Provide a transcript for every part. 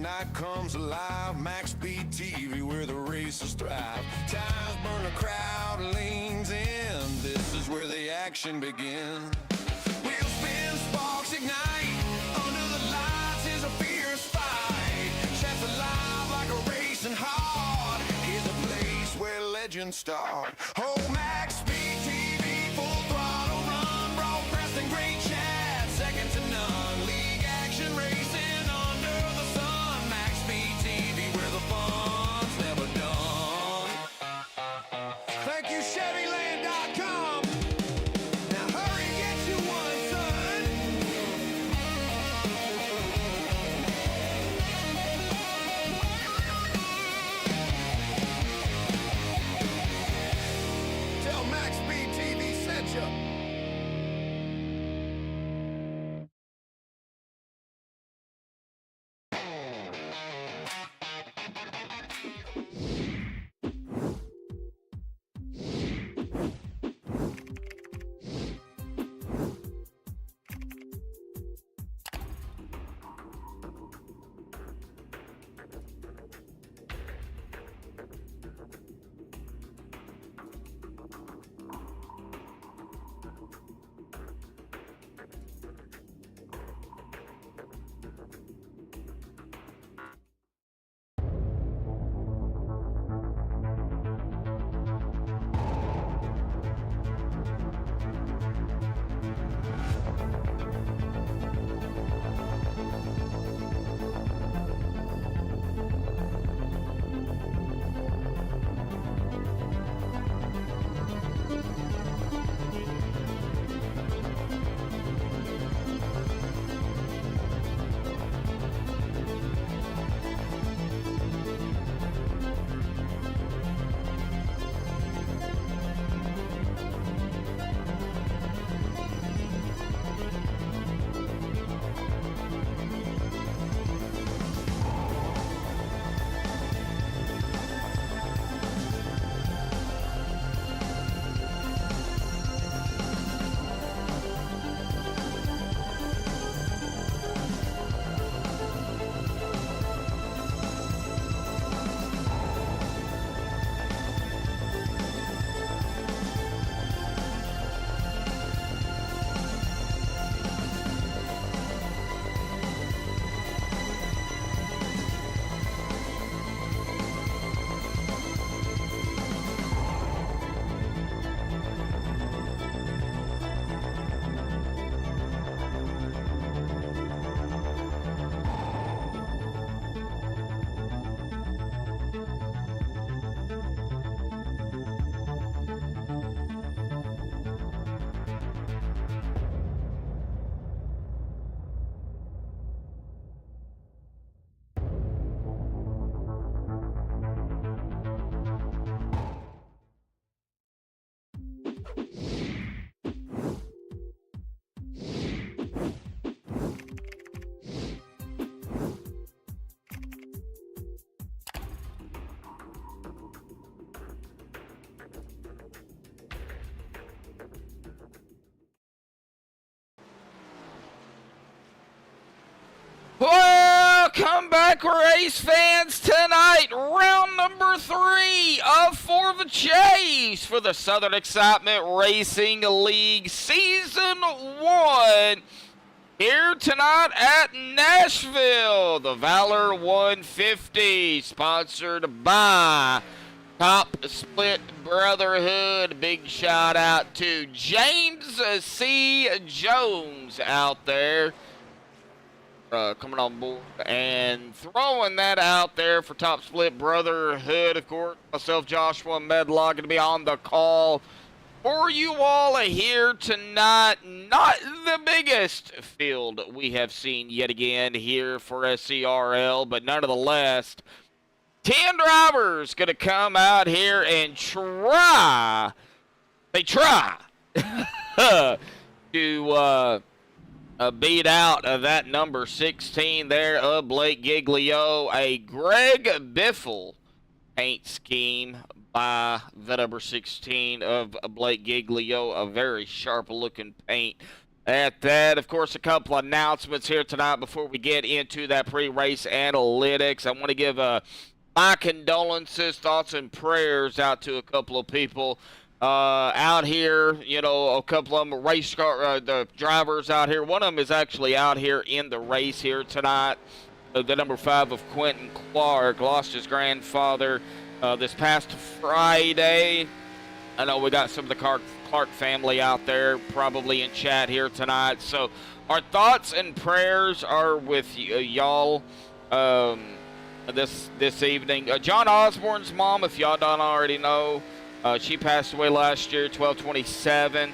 night comes alive. MaxspeedTV, where the races thrive. Tires burn, the crowd leans in. This is where the action begins. Wheels spin, sparks ignite. Under the lights is a fierce fight. Shafts alive like a racing heart. Here's a place where legends start. Oh, MaxspeedTV, full throttle run. Broadcasting great chat, second to none. League action racing under the sun. MaxspeedTV, where the fun's never done. Thank you, Chevyland.com. Now hurry, get you one, son. Tell MaxspeedTV sent you. Welcome back, race fans. Tonight, round number 3 of For the Chase for the Southern Excitement Racing League Season 1. Here tonight at Nashville, the Valor 150, sponsored by Top Split Brotherhood. Big shout out to James C. Jones out there. Coming on board and throwing that out there for Top Split Brotherhood. Of course, myself, Joshua Medlock, going to be on the call for you all here tonight. Not the biggest field we have seen yet again here for SERL, but nonetheless, 10 drivers going to come out here and try to beat out that number 16 there of Blake Giglio. A Greg Biffle paint scheme by the number 16 of Blake Giglio. A very sharp looking paint at that. Of course, a couple announcements here tonight before we get into that pre-race analytics. I want to give my condolences, thoughts, and prayers out to a couple of people out here. You know, a couple of them race car, the drivers out here. One of them is actually out here in the race here tonight. The number 5 of Quentin Clark lost his grandfather this past Friday. I know we got some of the Clark family out there probably in chat here tonight. So our thoughts and prayers are with y'all this evening. John Osborne's mom, if y'all don't already know, she passed away last year, 12/27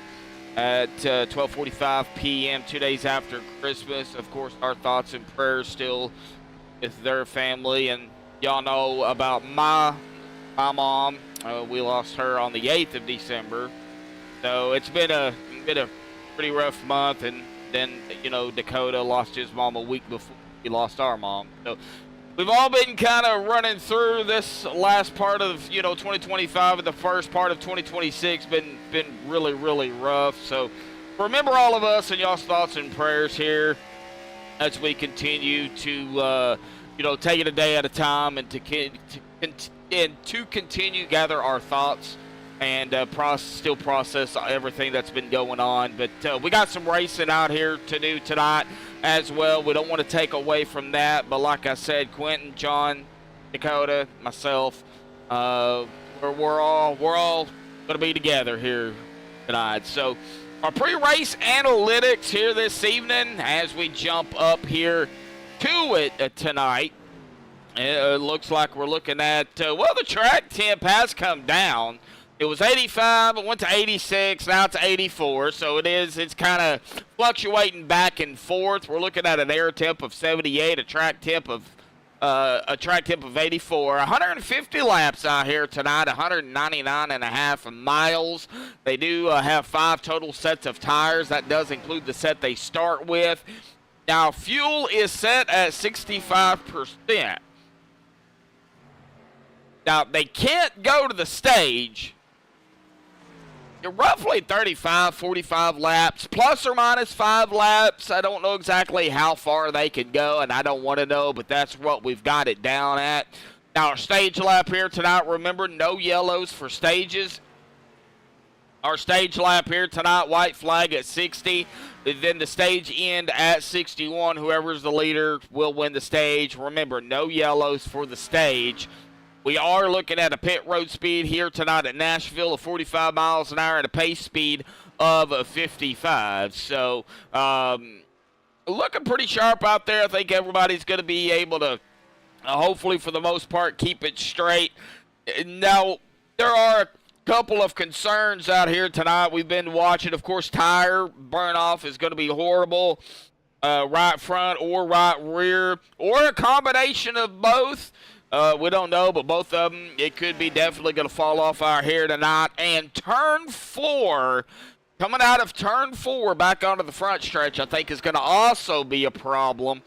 at 12:45 p.m., 2 days after Christmas. Of course, our thoughts and prayers still with their family. And y'all know about my mom. We lost her on the 8th of December. So it's been a pretty rough month. And then, you know, Dakota lost his mom a week before we lost our mom. So we've all been kind of running through this last part of, 2025 and the first part of 2026 been really, really rough. So remember all of us and y'all's thoughts and prayers here as we continue to, take it a day at a time and to continue gather our thoughts and still process everything that's been going on. But we got some racing out here to do tonight as well. We don't want to take away from that, but like I said, Quentin, John, Dakota, myself, we're all going to be together here tonight. So our pre-race analytics here this evening as we jump up here to it tonight. It looks like we're looking at, the track temp has come down. It was 85, it went to 86, now it's 84, so it's kind of fluctuating back and forth. We're looking at an air temp of 78, a track temp of 84. 150 laps out here tonight, 199.5 miles. They do have 5 total sets of tires. That does include the set they start with. Now, fuel is set at 65%. Now, they can't go to the stage. You're roughly 35, 45 laps, plus or minus 5 laps. I don't know exactly how far they can go, and I don't want to know, but that's what we've got it down at. Now, our stage lap here tonight, remember, no yellows for stages. Our stage lap here tonight, white flag at 60. Then the stage end at 61. Whoever's the leader will win the stage. Remember, no yellows for the stage. We are looking at a pit road speed here tonight at Nashville of 45 miles an hour and a pace speed of 55. So, looking pretty sharp out there. I think everybody's going to be able to, hopefully for the most part, keep it straight. Now, there are a couple of concerns out here tonight. We've been watching, of course, tire burn off is going to be horrible. Right front or right rear, or a combination of both. We don't know, but both of them, it could be definitely going to fall off our hair tonight. And turn 4, coming out of turn 4 back onto the front stretch, I think is going to also be a problem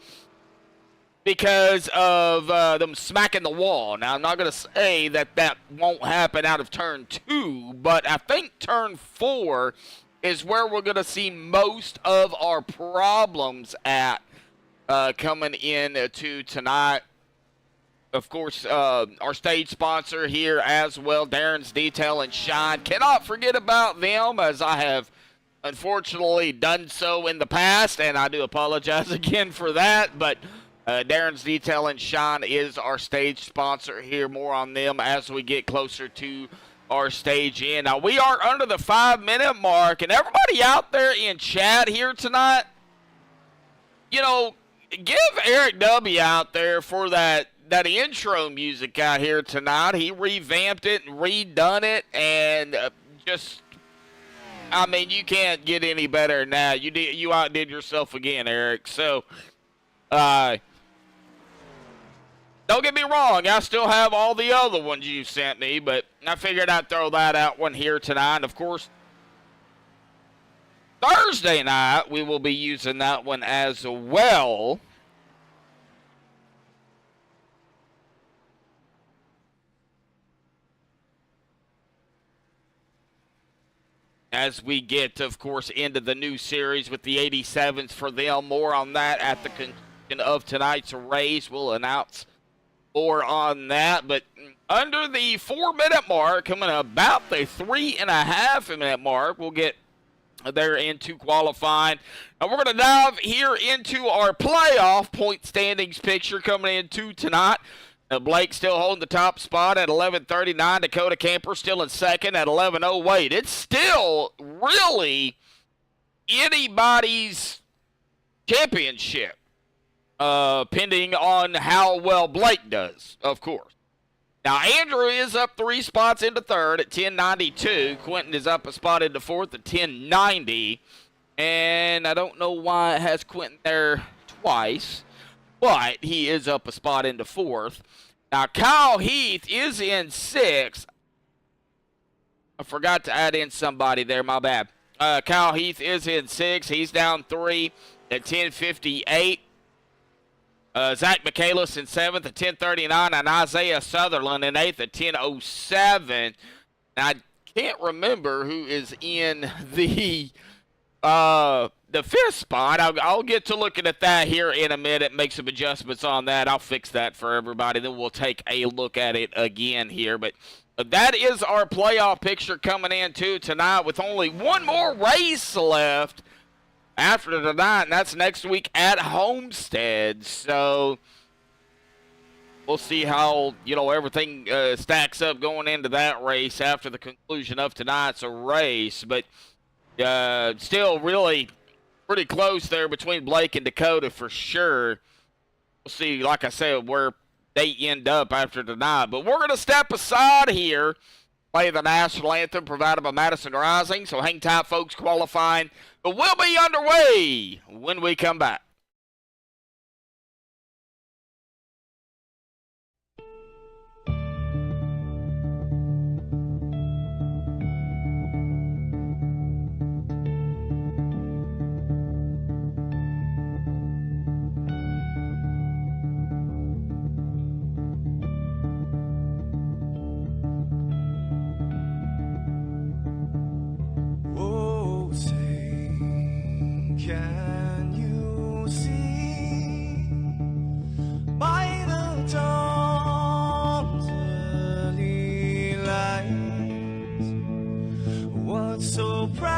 because of them smacking the wall. Now, I'm not going to say that won't happen out of turn 2, but I think turn 4 is where we're going to see most of our problems at coming in to tonight. Of course, our stage sponsor here as well, Darren's Detail and Shine. Cannot forget about them, as I have unfortunately done so in the past, and I do apologize again for that. But Darren's Detail and Shine is our stage sponsor here. More on them as we get closer to our stage in. Now, we are under the 5-minute mark, and everybody out there in chat here tonight, give Eric W. out there for that intro music out here tonight. He revamped it and redone it, and you can't get any better than that. You outdid yourself again, Eric. So, don't get me wrong, I still have all the other ones you sent me, but I figured I'd throw that out one here tonight. And of course, Thursday night, we will be using that one as well. as we get, of course, into the new series with the 87s for them. More on that at the conclusion of tonight's race. We'll announce more on that. But under the 4-minute mark, coming about the 3.5-minute mark, we'll get there into qualifying. And we're going to dive here into our playoff point standings picture coming into tonight. Blake still holding the top spot at 11:39. Dakota Camper still in second at 11:08. It's still really anybody's championship, pending on how well Blake does, of course. Now, Andrew is up 3 spots into third at 10:92. Quentin is up a spot into fourth at 10:90. And I don't know why it has Quentin there twice, but he is up a spot into fourth. Now, Kyle Heath is in sixth. I forgot to add in somebody there, my bad. Kyle Heath is in sixth. He's down 3 at 10:58. Zach Michaelis in 7th at 10:39, and Isaiah Sutherland in 8th at 10:07. Now, I can't remember who is in the 5th spot. I'll get to looking at that here in a minute, make some adjustments on that. I'll fix that for everybody. Then we'll take a look at it again here. But that is our playoff picture coming into tonight with only one more race left after tonight, and that's next week at Homestead. So we'll see how, everything stacks up going into that race after the conclusion of tonight's race. But still really pretty close there between Blake and Dakota for sure. We'll see, like I said, where they end up after tonight. But we're going to step aside here, play the national anthem provided by Madison Rising. So hang tight, folks. Qualifying but we'll be underway when we come back. Can you see by the dawn's early light what so proudly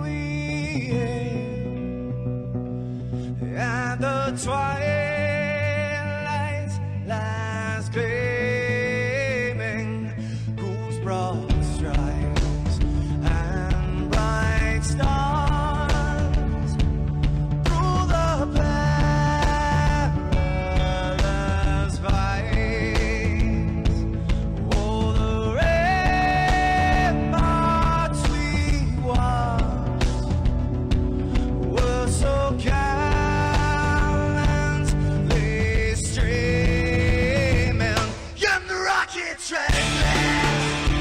we hailed at the twilight's last gleaming, whose broad stripes and bright stars through the perilous fight. Oh, the ramparts we watched were so gallantly streaming, and the rockets ran past,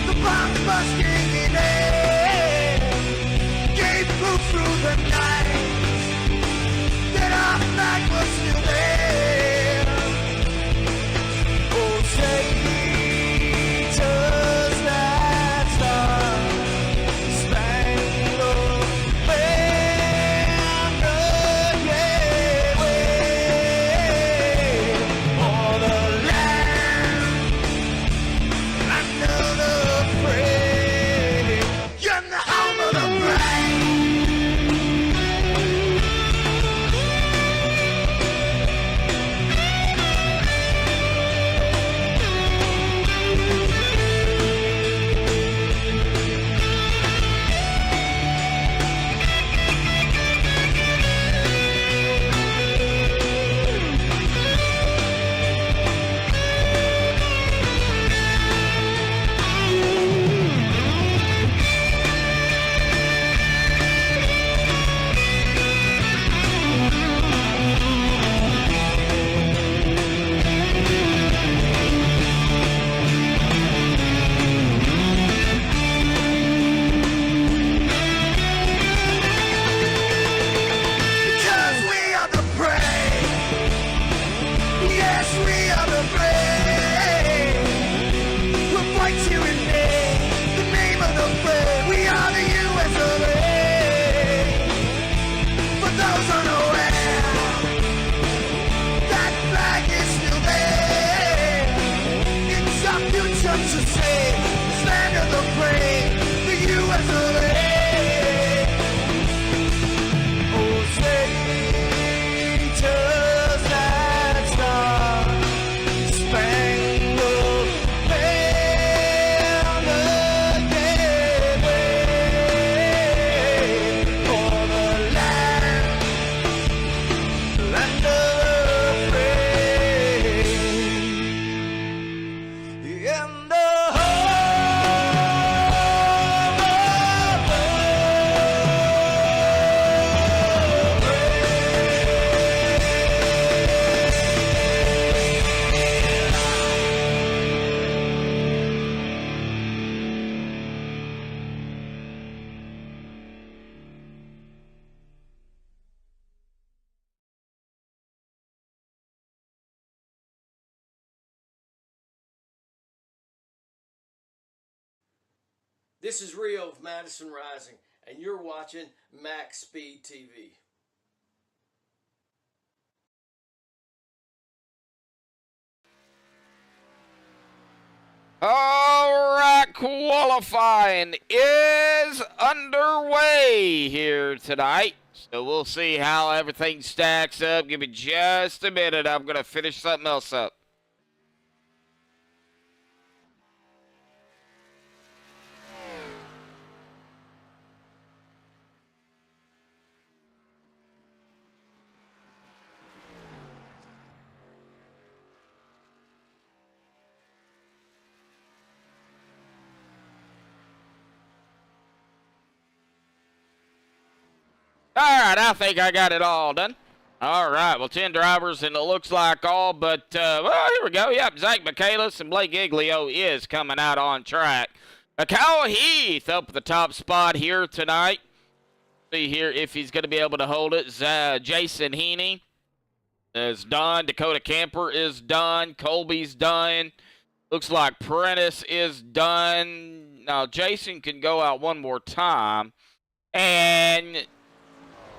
the bombs bursting in air, gave proof through the night that our flag was still there. Oh, say does that star-spangled banner yet wave o'er the land under the free, you're the home of the brave. just to say, stand of the plane, the U.S. of A. Oh, Satan's that star, spangled banner, yeah, wave for the land of the free. In the This is Rio of Madison Rising, and you're watching MaxspeedTV. All right, qualifying is underway here tonight. So we'll see how everything stacks up. Give me just a minute. I'm going to finish something else up. All right, I think I got it all done. All right, well, 10 drivers, and it looks like all but, well, here we go. Yep, Zach Michaelis and Blake Giglio is coming out on track. Kyle Heath up at the top spot here tonight. See here if he's going to be able to hold it. Jason Heaney is done. Dakota Camper is done. Colby's done. Looks like Prentice is done. Now, Jason can go out one more time. And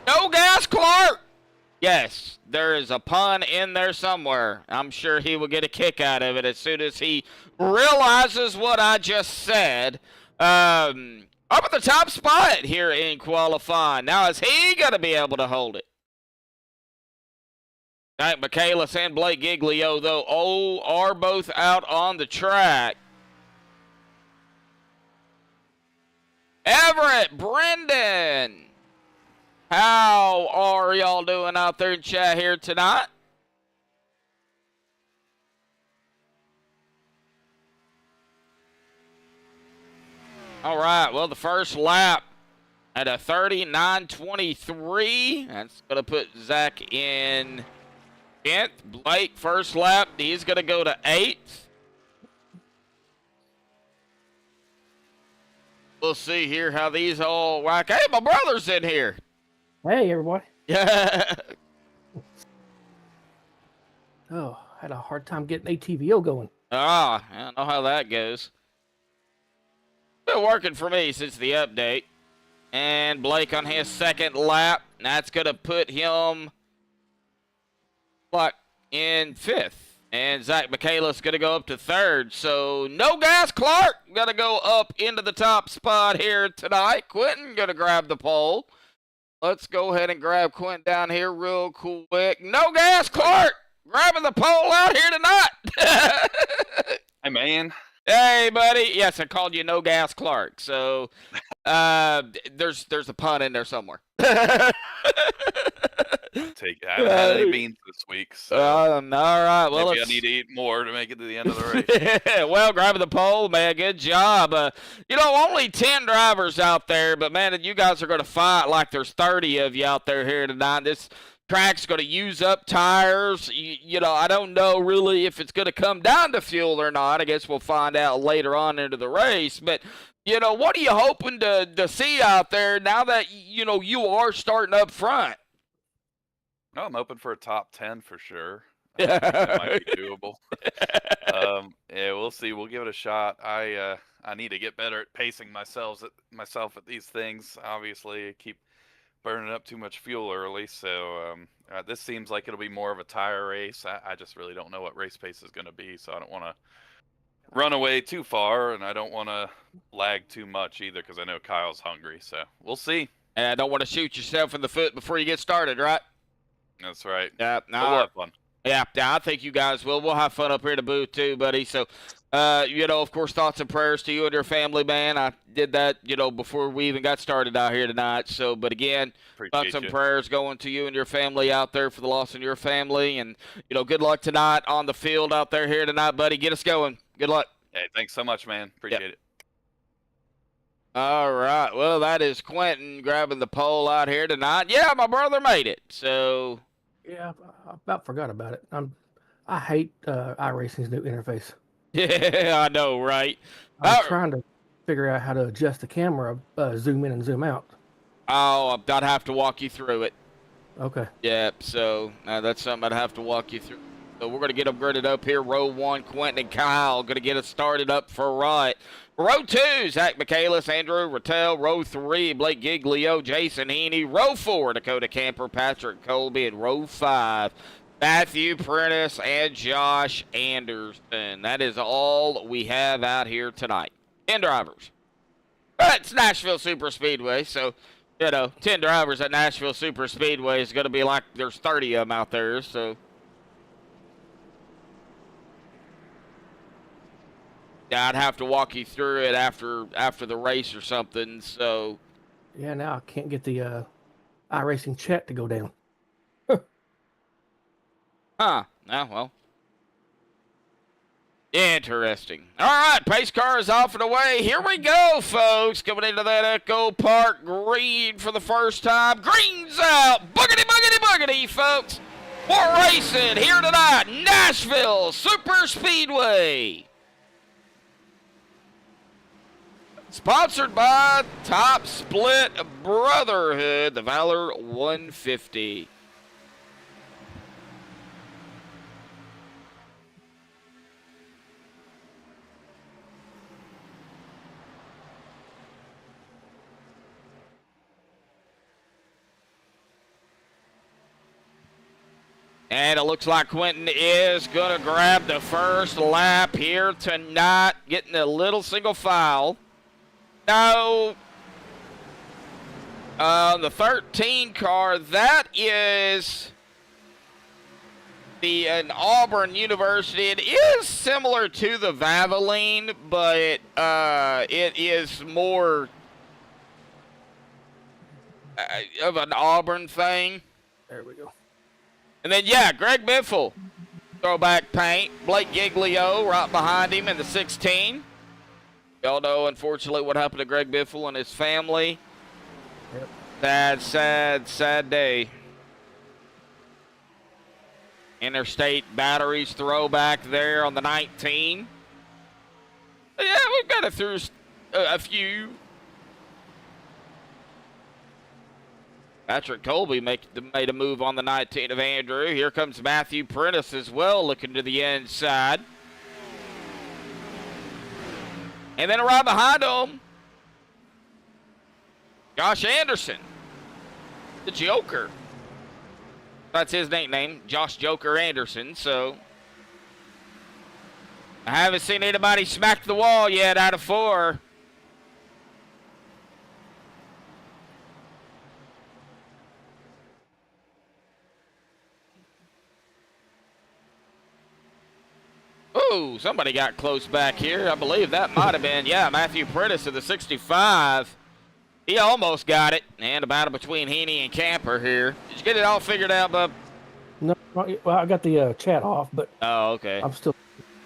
no gas, Clark. Yes, there is a pun in there somewhere. I'm sure he will get a kick out of it as soon as he realizes what I just said. Up at the top spot here in qualifying. Now, is he going to be able to hold it? Zach Michaelis and Blake Giglio, though, are both out on the track. Everett, Brendan, how are y'all doing out there in chat here tonight? All right, well, the first lap at a 39:23. That's going to put Zach in 10th. Blake, first lap, he's going to go to 8th. We'll see here how these all whack. Hey, my brother's in here. Hey, everybody. Yeah. Oh, had a hard time getting ATVO going. I don't know how that goes. Been working for me since the update. And Blake on his second lap. That's going to put him like in 5th. And Zach Michaelis going to go up to 3rd. So no gas, Clark. Going to go up into the top spot here tonight. Quentin going to grab the pole. Let's go ahead and grab Quentin down here real quick. No gas, Clark. Grabbing the pole out here tonight. Hey, man. Hey, buddy. Yes, I called you No Gas Clark. So there's a pun in there somewhere. I haven't had any beans this week, so all right. Well, maybe I need to eat more to make it to the end of the race. Well, grabbing the pole, man. Good job. Only 10 drivers out there, but, man, you guys are going to fight like there's 30 of you out there here tonight. This track's going to use up tires. I don't know really if it's going to come down to fuel or not. I guess we'll find out later on into the race. But, what are you hoping to see out there now that, you are starting up front? No, I'm hoping for a top 10 for sure. That might be doable. Yeah, we'll see. We'll give it a shot. I need to get better at pacing myself at these things. Obviously, I keep burning up too much fuel early, so this seems like it'll be more of a tire race. I just really don't know what race pace is going to be, so I don't want to run away too far, and I don't want to lag too much either because I know Kyle's hungry. So we'll see. And I don't want to shoot yourself in the foot before you get started, right? That's right. Yeah, But we'll have fun. Yeah, I think you guys will. We'll have fun up here in the booth too, buddy. So, of course, thoughts and prayers to you and your family, man. I did that, before we even got started out here tonight. So, but again, thoughts and prayers going to you and your family out there for the loss in your family. And, good luck tonight on the field out there here tonight, buddy. Get us going. Good luck. Hey, thanks so much, man. Appreciate it. All right. Well, that is Quentin grabbing the pole out here tonight. Yeah, my brother made it. So... Yeah, I about forgot about it. I hate iRacing's new interface. Yeah, I know, right? I'm trying to figure out how to adjust the camera, zoom in and zoom out. Oh, I'd have to walk you through it. Okay. Yeah, so that's something I'd have to walk you through. So we're going to get upgraded up here. Row 1, Quentin and Kyle going to get us started up for right. Row 2, Zach Michaelis, Andrew Rattel. Row 3, Blake Giglio, Jason Heaney. Row 4, Dakota Camper, Patrick Colby. And Row 5, Matthew Prentice and Josh Anderson. That is all we have out here tonight. 10 drivers. But it's Nashville Super Speedway, so, 10 drivers at Nashville Super Speedway is going to be like there's 30 of them out there, so... Yeah, I'd have to walk you through it after the race or something, so... Yeah, now I can't get the iRacing chat to go down. Huh. Yeah, well. Interesting. All right, pace car is off and away. Here we go, folks. Coming into that Echo Park green for the first time. Green's out. Boogity, boogity, boogity, folks. More racing here tonight. Nashville Super Speedway. Sponsored by Top Split Brotherhood, the Valor 150. And it looks like Quentin is going to grab the first lap here tonight, getting a little single file. No. The 13 car, that is an Auburn University. It is similar to the Valvoline, but it is more of an Auburn thing. There we go. And then, yeah, Greg Biffle, throwback paint. Blake Giglio right behind him in the 16. Y'all know, unfortunately, what happened to Greg Biffle and his family. Yep. Sad day. Interstate Batteries throwback there on the 19. Yeah, we've got it through a few. Patrick Colby made a move on the 19 of Andrew. Here comes Matthew Prentice as well, looking to the inside. And then right behind him, Josh Anderson, the Joker. That's his nickname, Josh Joker Anderson. So I haven't seen anybody smack the wall yet out of 4. Ooh, somebody got close back here. I believe that might have been, yeah, Matthew Prentice of the 65. He almost got it. And a battle between Heaney and Camper here. Did you get it all figured out, bub? No, well, I got the chat off, but Oh, okay. I'm still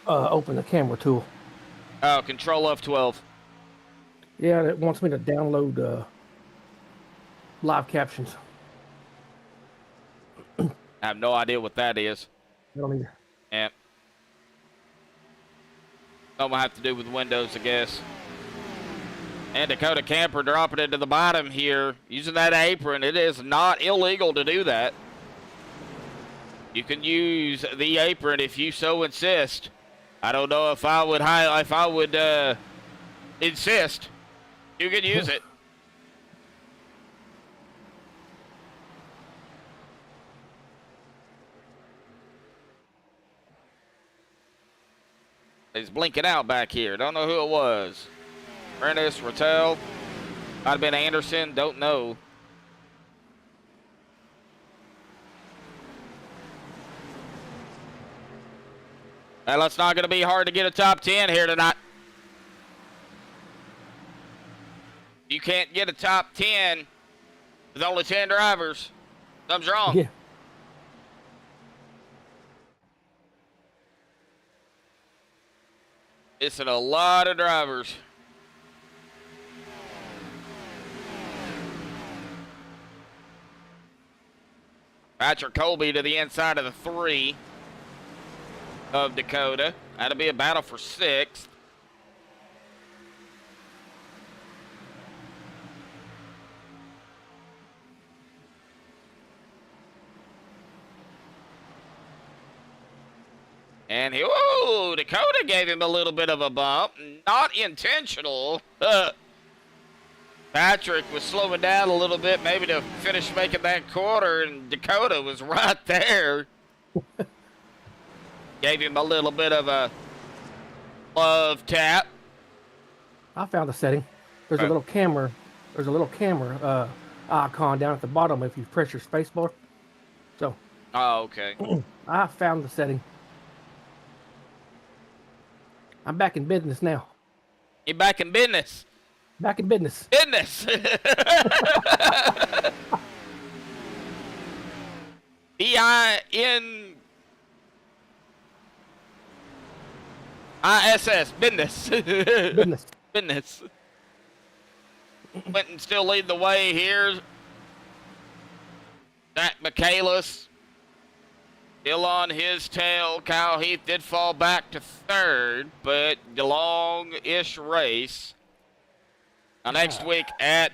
open the camera tool. Oh, Control F12. Yeah, it wants me to download live captions. I have no idea what that is. I don't either. Yeah. Something I have to do with Windows, I guess. And Dakota Camper dropping it to the bottom here. Using that apron, it is not illegal to do that. You can use the apron if you so insist. I don't know if I would insist. You can use it. He's blinking out back here. Don't know who it was. Prentice, Rattel. Might have been Anderson. Don't know. Well, it's not going to be hard to get a top 10 here tonight. You can't get a top 10 with only 10 drivers. Something's wrong. Yeah. Missing a lot of drivers. Patrick Colby to the inside of the 3 of Dakota. That'll be a battle for 6th. And Dakota gave him a little bit of a bump. Not intentional. Patrick was slowing down a little bit, maybe to finish making that quarter, and Dakota was right there. Gave him a little bit of a love tap. I found the setting. There's a little camera. There's a little camera icon down at the bottom if you press your space bar. So. Oh, okay. I found the setting. I'm back in business now. You back in business? Back in business. Business. B-I-N-I-S-S. Business. Business. Business. Quentin still leading the way here. Zach Michaelis still on his tail. Kyle Heath did fall back to 3rd, but the long-ish race. Now, next week at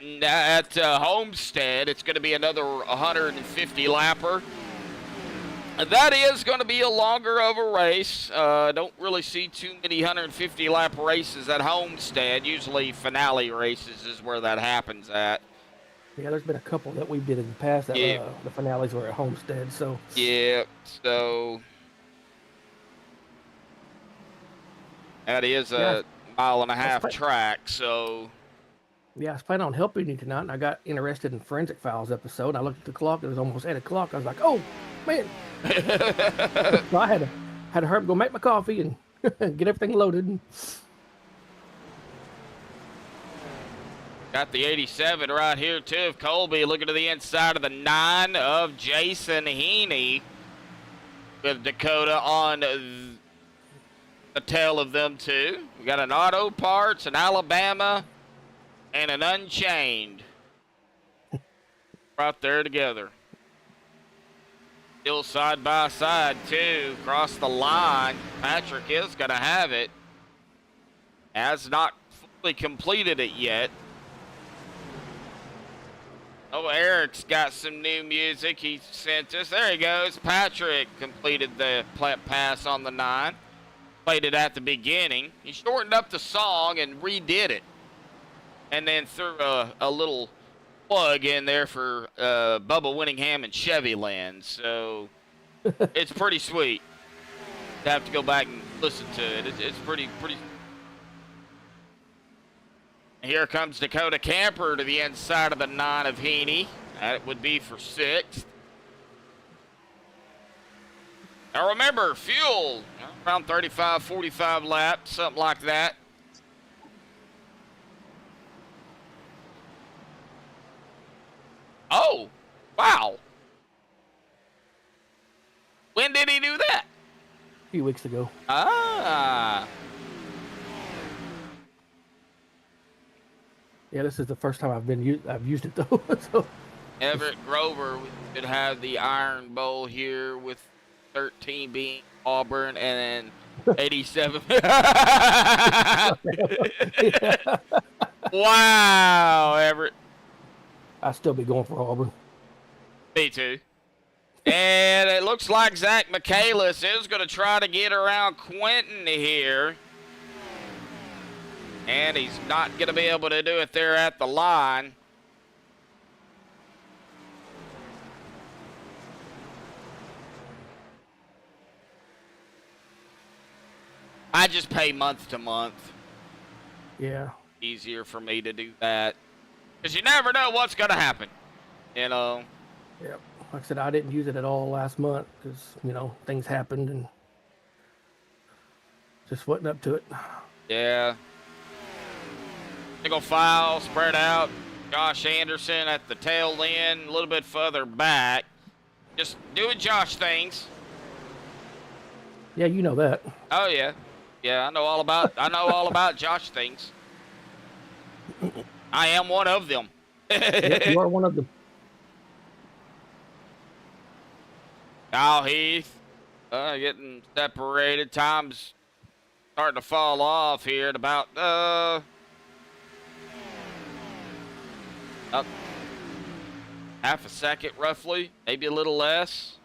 Homestead, it's going to be another 150 lapper. That is going to be a longer of a race. Don't really see too many 150 lap races at Homestead. Usually finale races is where that happens at. Yeah, there's been a couple that we did in the past that the finales were at Homestead. So yeah, so that is a mile-and-a-half track. So yeah, I was planning on helping you tonight, and I got interested in Forensic Files episode. I looked at the clock; it was almost 8 o'clock. I was like, "Oh man!" So I had to hurry up, go make my coffee, and get everything loaded. Got the 87 right here, too, of Colby. Looking to the inside of the 9 of Jason Heaney. With Dakota on the tail of them, too. We got an Auto Parts, an Alabama, and an Unchained. Right there together. Still side by side, too. Across the line. Patrick is going to have it. Has not fully completed it yet. Oh, Eric's got some new music he sent us. There he goes. Patrick completed the pass on the 9. Played it at the beginning. He shortened up the song and redid it. And then threw a little plug in there for Bubba Winningham and Chevyland. So it's pretty sweet. To have to go back and listen to it. It's pretty. Here comes Dakota Camper to the inside of the 9 of Heaney. That would be for 6th. Now remember, fuel, around 35, 45 laps, something like that. Oh, wow. When did he do that? A few weeks ago. Ah. Yeah, this is the first time I've used it though. So. Everett Grover would have the Iron Bowl here with 13 being Auburn and then 87. Wow, Everett. I'd still be going for Auburn. Me too. And it looks like Zach Michaelis is going to try to get around Quentin here. And he's not going to be able to do it there at the line. I just pay month to month. Yeah. Easier for me to do that. Because you never know what's going to happen. You know? Yep. Like I said, I didn't use it at all last month because, you know, things happened and just wasn't up to it. Yeah. Single file, spread out. Josh Anderson at the tail end, a little bit further back. Just doing Josh things. Yeah, you know that. Oh yeah. Yeah, I know all about Josh things. I am one of them. Yep, you are one of them. Kyle Heath getting separated. Time's starting to fall off here at about half a second roughly, maybe a little less.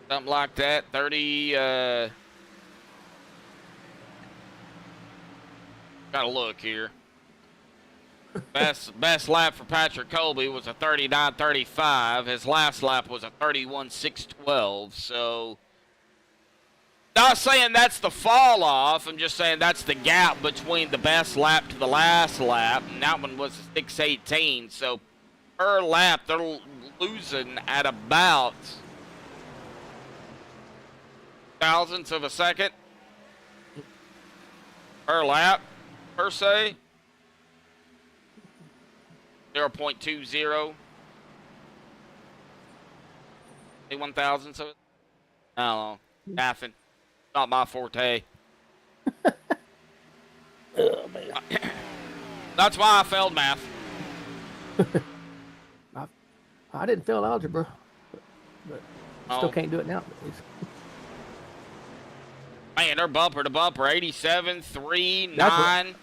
Something like that. 30 gotta look here. Best lap for Patrick Colby was a 39.35. His last lap was a 31.612. So, not saying that's the fall off. I'm just saying that's the gap between the best lap to the last lap. And that one was a 6.18. So, per lap, they're losing at about thousandths of a second per lap, per se. 0.20. 1,000, so I don't know. Nothing. Not my forte. Oh, man. That's why I failed math. I didn't fail algebra, but still Oh. can't do it now. Man, they're bumper to bumper. 87, 3, 9.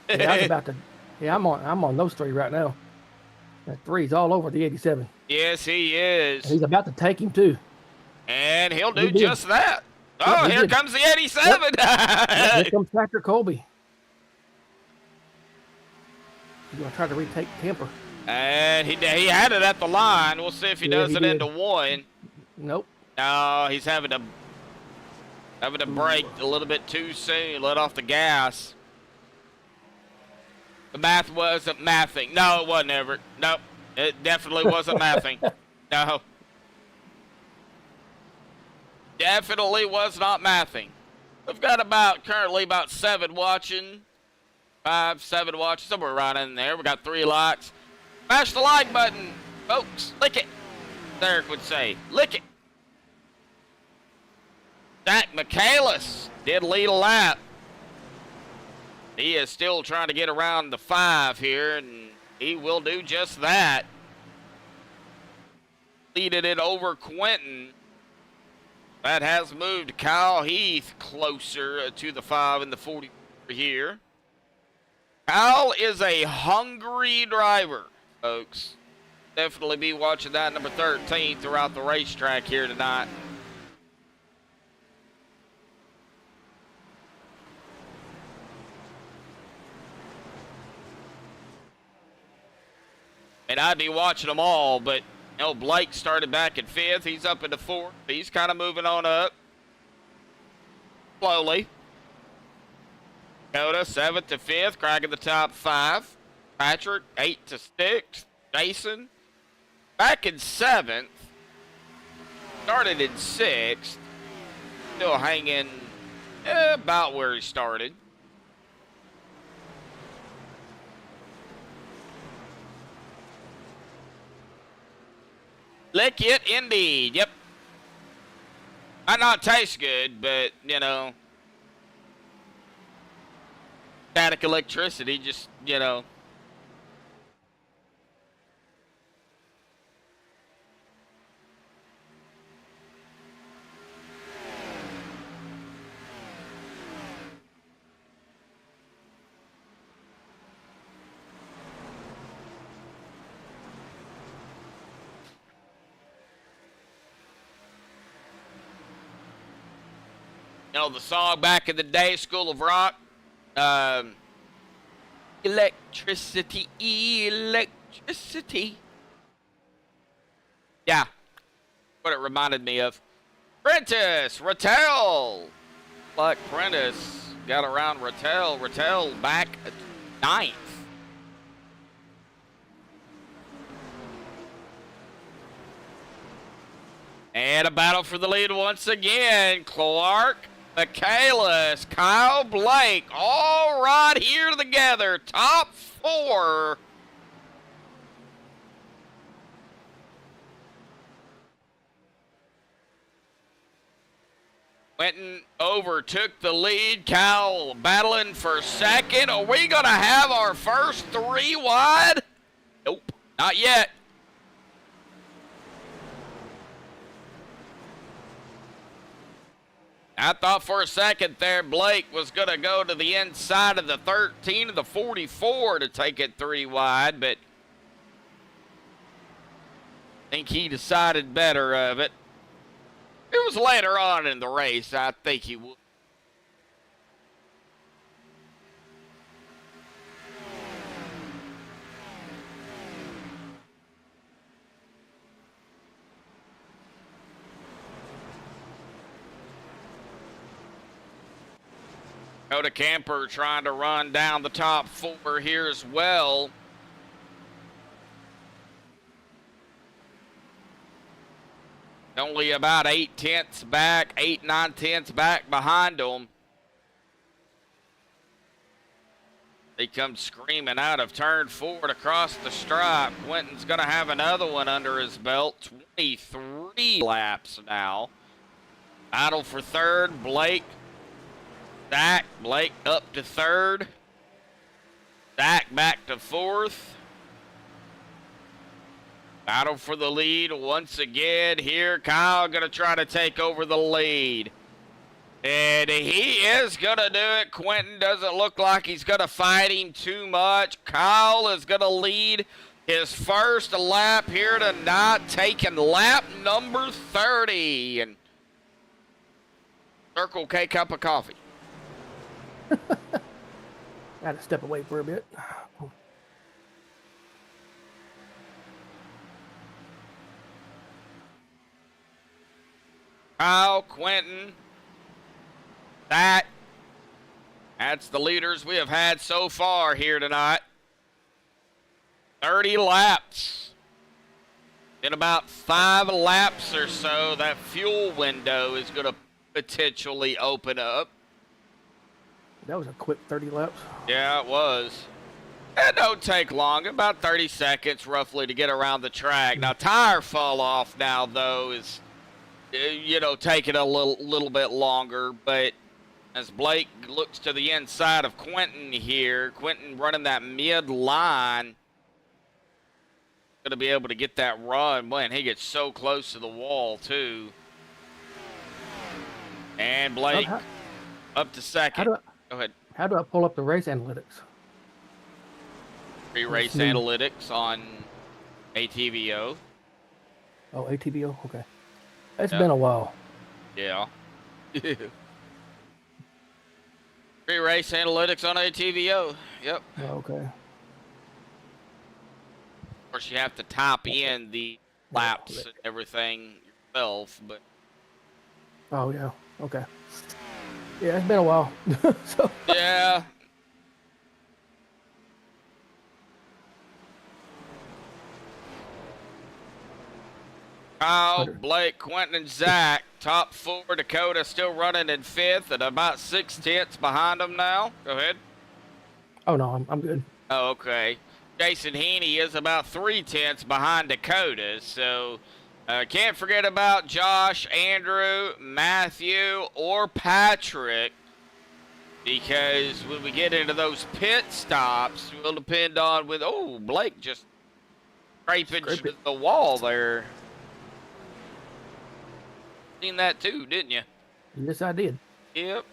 Yeah, I was about to. Yeah, I'm on those three right now. That three's all over the 87. Yes, he And is. he's about to take him too. And he'll He do did. just that. Yep, Oh, he here did. comes the 87. Here comes Patrick Colby. He's gonna try to retake temper. And he had it at the line. We'll see if he Yeah, does he it did. into one. Nope. No, he's having to brake a little bit too soon. Let off the gas. The math wasn't mathing. No, it wasn't, Everett. Nope. It definitely wasn't mathing. No. Definitely was not mathing. We've got currently about 7 watching. 5, 7 watching. Somewhere right in there. We got 3 likes. Smash the like button, folks. Lick it. Derek would say. Lick it. Zach Michaelis did lead a lap. He is still trying to get around the 5 here, and he will do just that. Leaded it over Quentin. That has moved Kyle Heath closer to the 5 and the 40 here. Kyle is a hungry driver, folks. Definitely be watching that number 13 throughout the racetrack here tonight. And I'd be watching them all, but you know, Blake started back in 5th. He's up into 4th. He's kind of moving on up. Slowly. Coda, 7th to 5th, cracking the top 5. Patrick, 8th to 6th. Jason, back in 7th. Started in 6th. Still hanging about where he started. Lick it indeed. Yep. Might not taste good, but, you know, static electricity, just, you know. You know, the song back in the day, School of Rock. Electricity, electricity. Yeah. what it reminded me of. Prentice, Rattel. Like Prentice got around Rattel. Rattel back at 9th. And a battle for the lead once again. Clark, Michaelis, Kyle Blake, all right here together. Top 4. Quentin overtook the lead. Kyle battling for second. Are we going to have our first 3 wide? Nope, not yet. I thought for a second there Blake was going to go to the inside of the 13 of the 44 to take it 3 wide, but I think he decided better of it. It was later on in the race, I think he would. Dakota Camper trying to run down the top 4 here as well. Only about 8 tenths back, 8, 9 tenths back behind him. He comes screaming out of turn 4 across the stripe. Quentin's going to have another one under his belt. 23 laps now. Battle for 3rd, Blake. Zach, Blake up to 3rd. Zach back to 4th. Battle for the lead once again here. Kyle going to try to take over the lead. And he is going to do it. Quentin doesn't look like he's going to fight him too much. Kyle is going to lead his first lap here tonight, taking lap number 30. And Circle K cup of coffee. Got to step away for a bit. Kyle, Quentin, that's the leaders we have had so far here tonight. 30 laps. In about 5 laps or so, that fuel window is going to potentially open up. That was a quick 30 laps. Yeah, it was. It don't take long, about 30 seconds roughly to get around the track. Now, tire fall off now, though, is, you know, taking a little bit longer. But as Blake looks to the inside of Quentin here, Quentin running that mid line, going to be able to get that run. Man, he gets so close to the wall, too. And Blake up to second. Go ahead. How do I pull up the race analytics? Pre-race analytics on ATVO. Oh, ATVO? Okay. It's been a while. Yeah. Pre-race analytics on ATVO. Yep. Oh, okay. Of course, you have to type in the laps and everything yourself, but... Oh, yeah. Okay. Yeah, it's been a while. So. Yeah. Kyle, Blake, Quentin, and Zach. Top 4. Dakota still running in 5th and about 6 tenths behind them now. Go ahead. Oh, no, I'm good. Oh, okay. Jason Heaney is about 3 tenths behind Dakota, so can't forget about Josh, Andrew, Matthew, or Patrick, because when we get into those pit stops, will depend on with, oh, Blake just scraping the wall there. Seen that too, didn't you? Yes, I did. Yep.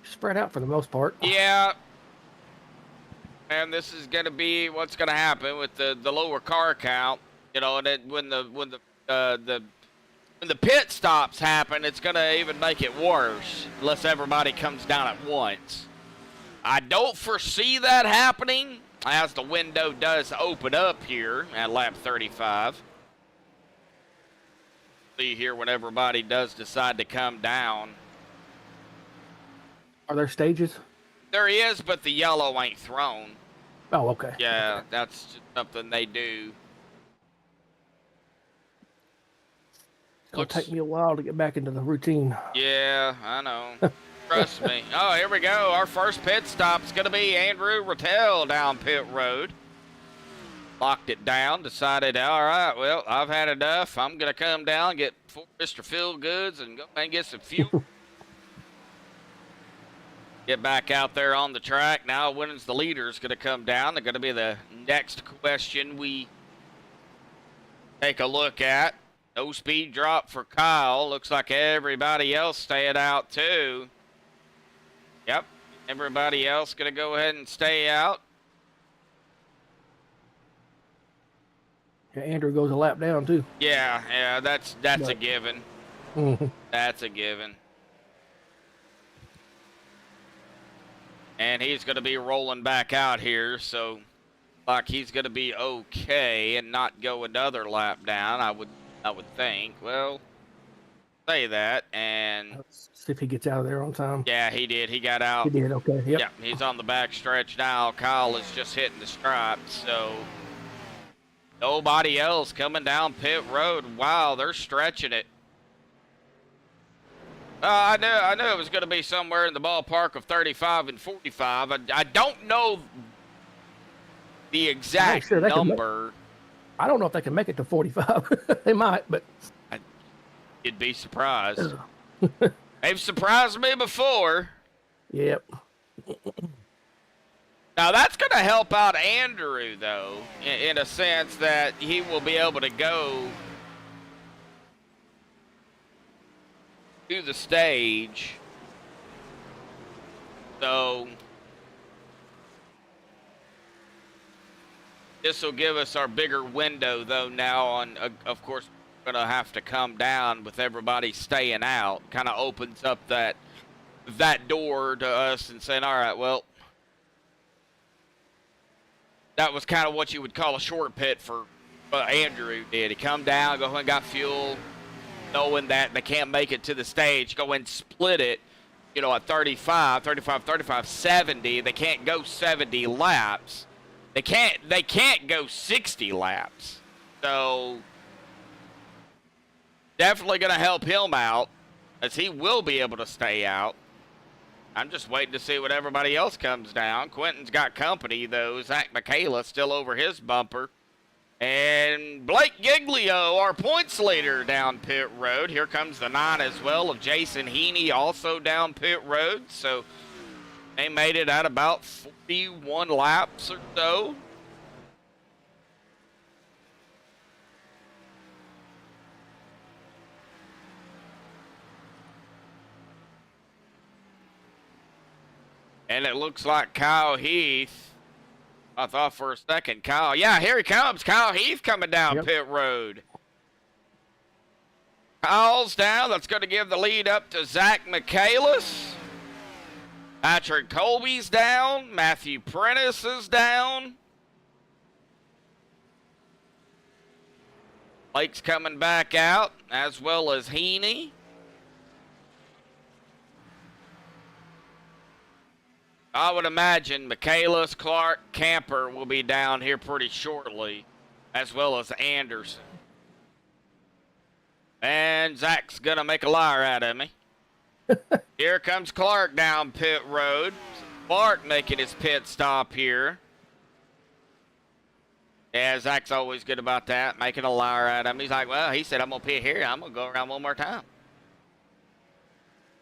Spread out for the most part. Yeah. And this is going to be what's going to happen with the lower car count, you know, and then when the pit stops happen, it's going to even make it worse unless everybody comes down at once. I don't foresee that happening as the window does open up here at lap 35. See here when everybody does decide to come down. Are there stages? There is, but the yellow ain't thrown. Oh, okay. Yeah, that's just something they do. It'll take me a while to get back into the routine. Yeah, I know. Trust me. Oh, here we go. Our first pit stop's going to be Andrew Rattel down pit road. Locked it down, decided, all right, well, I've had enough. I'm going to come down, get Mr. Phil Goods, and go and get some fuel. Get back out there on the track. Now, when's the leader's going to come down? They're going to be the next question we take a look at. No speed drop for Kyle. Looks like everybody else staying out too. Yep, everybody else going to go ahead and stay out. Yeah, Andrew goes a lap down too. Yeah, that's a given. That's a given. And he's going to be rolling back out here, so like he's going to be okay and not go another lap down, I would think. Well, say that, and Let's see if he gets out of there on time. yeah, he did. He got out. He did, okay. Yep. Yeah, he's on the back stretch now. Kyle is just hitting the stripes, so nobody else coming down pit road. Wow, they're stretching it. I knew it was going to be somewhere in the ballpark of 35 and 45. I don't know the exact number. I don't know if they can make it to 45. They might, but You'd be surprised. They've surprised me before. Yep. Now, that's going to help out Andrew, though, in a sense that he will be able to go to the stage. So this will give us our bigger window, though, now on, of course, we're going to have to come down with everybody staying out. Kind of opens up that door to us and saying, all right, well, that was kind of what you would call a short pit for Andrew did. He come down, go ahead and got fuel, knowing that they can't make it to the stage, go and split it, you know, at 35, 70. They can't go 70 laps. They can't go 60 laps. So definitely going to help him out, as he will be able to stay out. I'm just waiting to see what everybody else comes down. Quentin's got company, though. Zach Michaela still over his bumper. And Blake Giglio, our points leader, down pit road. Here comes the 9 as well of Jason Heaney, also down pit road. So they made it at about 41 laps or so. And it looks like Kyle Heath. I thought for a second, Kyle. Yeah, here he comes. Kyle Heath coming down pit road. Kyle's down. That's going to give the lead up to Zach Michaelis. Patrick Colby's down. Matthew Prentice is down. Blake's coming back out, as well as Heaney. I would imagine Michaelis, Clark, Camper will be down here pretty shortly, as well as Anderson. And Zach's going to make a liar out of me. Here comes Clark down pit road. Clark making his pit stop here. Yeah, Zach's always good about that, making a liar out of him. He's like, well, he said, I'm going to pit here. I'm going to go around one more time.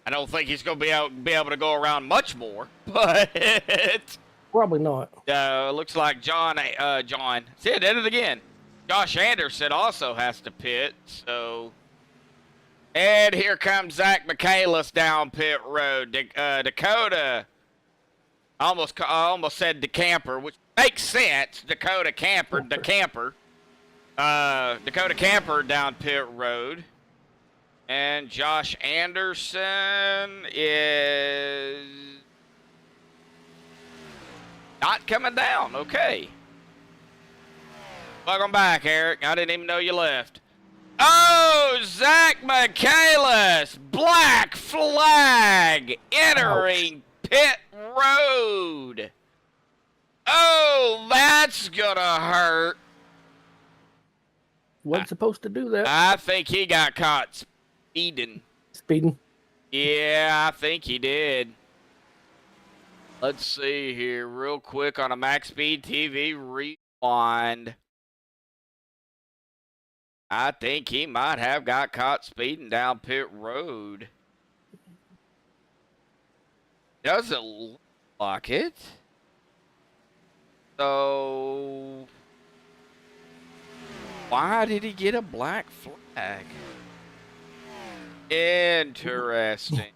I don't think he's going to be able to go around much more, but probably not. Looks like John, see, I did it again. Josh Anderson also has to pit, so. And here comes Zach Michaelis down pit road. Dakota, I almost said DeCamper, which makes sense. Dakota Camper. Dakota Camper down pit road. And Josh Anderson is Not coming down. Okay. Welcome back, Eric. I didn't even know you left. Oh, Zach Michaelis, black flag entering pit road. Oh, that's gonna hurt. Wasn't supposed to do that. I think he got caught speeding. Speeding. Yeah, I think he did. Let's see here real quick on a MaxspeedTV rewind. I think he might have got caught speeding down pit road. Doesn't look like it. So, why did he get a black flag? Interesting.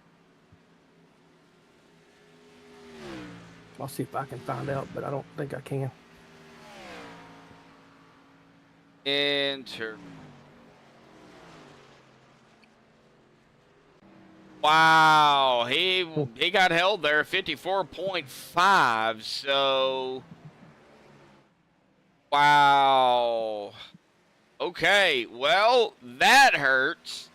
I'll see if I can find out, but I don't think I can. Wow, he got held there 54.5, so wow. Okay, well, that hurts.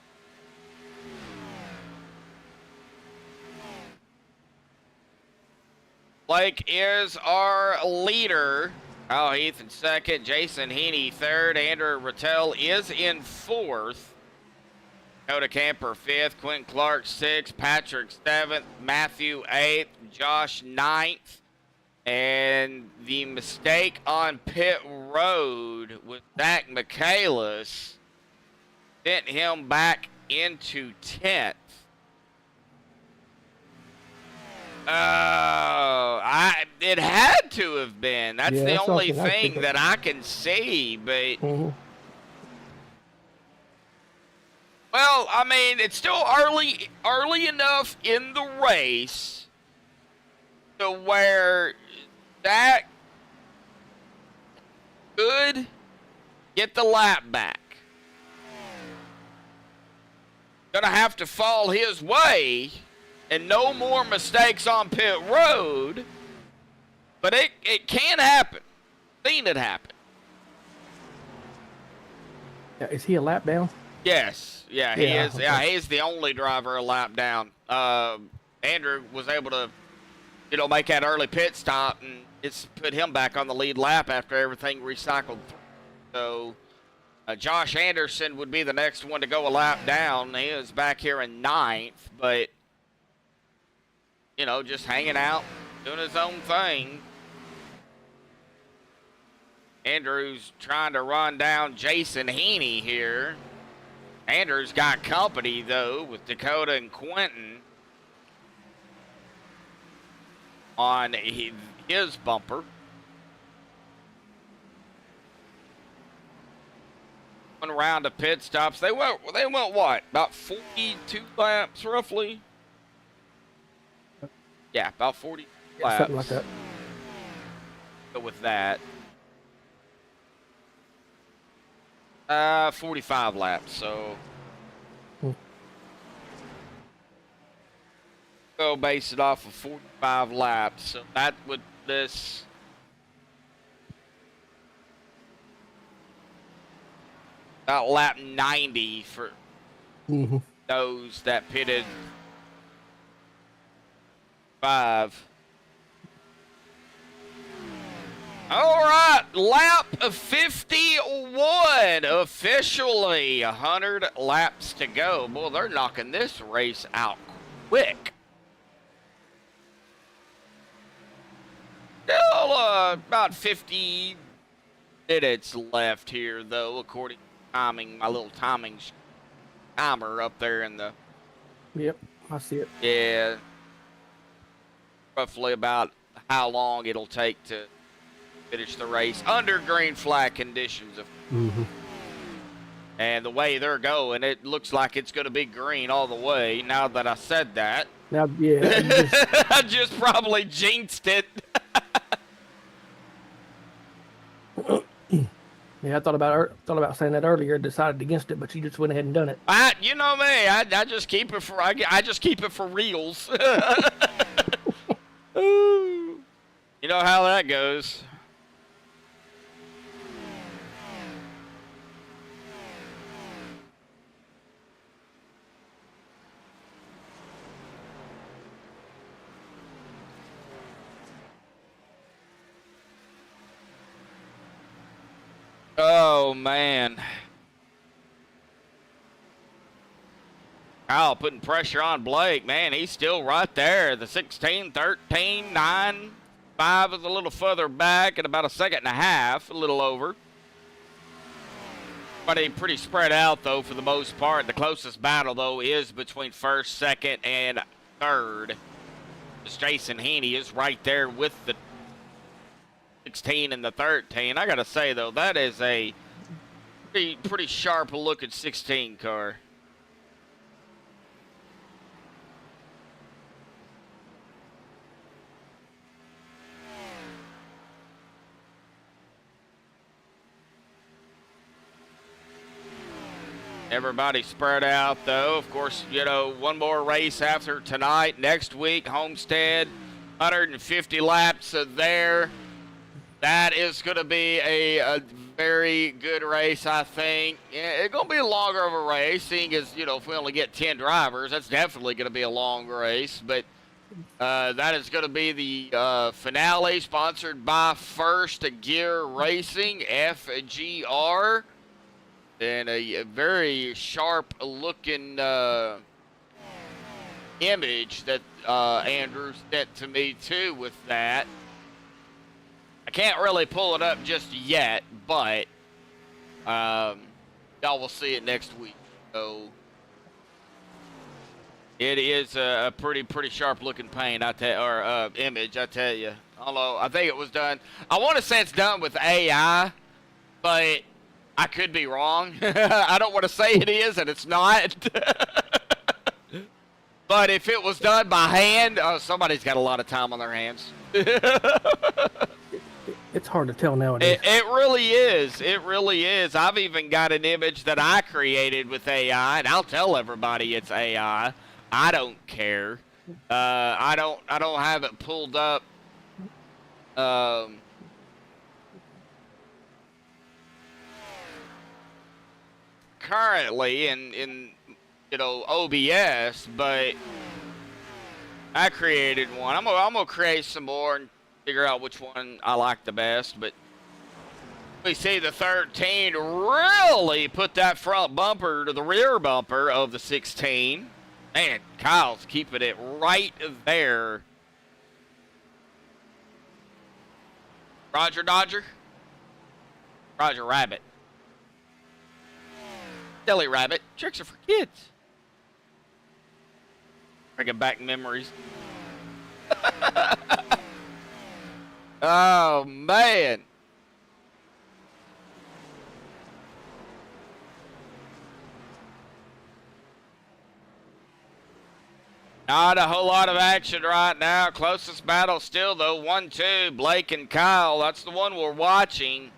Blake is our leader. Kyle Heath in second, Jason Heaney third, Andrew Rattel is in fourth. Dakota Camper fifth, Quentin Clark sixth, Patrick seventh, Matthew eighth, Josh ninth. And the mistake on pit road with Zach Michaelis sent him back into 10th. It had to have been. That's the only thing that I can see, but well, I mean, it's still early enough in the race to where that could get the lap back. Gonna have to fall his way and no more mistakes on pit road, but it can happen. Seen it happen. Yeah, is he a lap down? Yes. Yeah, he is. Okay. Yeah, he's the only driver a lap down. Andrew was able to, make that early pit stop, and it's put him back on the lead lap after everything recycled through. So Josh Anderson would be the next one to go a lap down. He is back here in 9th, but just hanging out, doing his own thing. Andrew's trying to run down Jason Heaney here. Andrew's got company, though, with Dakota and Quentin on his bumper. One round of pit stops. They went what? About 42 laps, roughly? Yeah, about 40 laps. Something like that. Go with that. 45 laps, so go base it off of 45 laps. So that would this about lap 90 for those that pitted 5. All right, lap 51, officially 100 laps to go. Boy, they're knocking this race out quick. Still about 50 minutes left here, though, according to timing, my little timer up there in the... Yep, I see it. Yeah, roughly about how long it'll take to finish the race under green flag conditions. And the way they're going, it looks like it's going to be green all the way. Now that I said that, Now, yeah, I just probably jinxed it. yeah. I thought about saying that earlier. Decided against it, but you just went ahead and done it. You know me. I just keep it for I just keep it for reals. Ooh. You know how that goes. Oh, man. Kyle putting pressure on Blake. Man, he's still right there. The 16, 13, 9, 5 is a little further back at about a second and a half, a little over. But pretty spread out, though, for the most part. The closest battle, though, is between first, second, and third. Just Jason Heaney is right there with the 16 and the 13. I got to say, though, that is a pretty sharp-looking 16 car. Everybody spread out, though. Of course, you know, one more race after tonight. Next week, Homestead, 150 laps there. That is going to be a very good race, I think. Yeah, it's going to be a longer of a race, seeing as, you know, if we only get 10 drivers, that's definitely going to be a long race. But that is going to be the finale, sponsored by First Gear Racing, FGR. And a very sharp-looking image that Andrew sent to me, too, with that. I can't really pull it up just yet, but y'all will see it next week. So it is a pretty sharp-looking paint, image, I tell you. Although I think it was done. I want to say it's done with AI, but I could be wrong. I don't want to say it is, and it's not. But if it was done by hand, somebody's got a lot of time on their hands. It's hard to tell nowadays. It really is. It really is. I've even got an image that I created with AI, and I'll tell everybody it's AI. I don't care. I don't have it pulled up. Currently in you know, OBS, but I created one. I'm gonna create some more and figure out which one I like the best. But we see the 13 really put that front bumper to the rear bumper of the 16. Man, Kyle's keeping it right there. Roger Dodger. Roger Rabbit. Silly Rabbit. Tricks are for kids. Bringing back memories. Oh, man. Not a whole lot of action right now. Closest battle still, though, 1-2. Blake and Kyle. That's the one we're watching.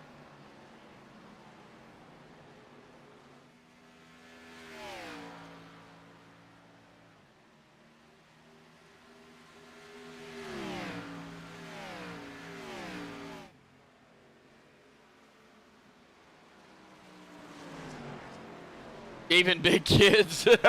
Even big kids. Well,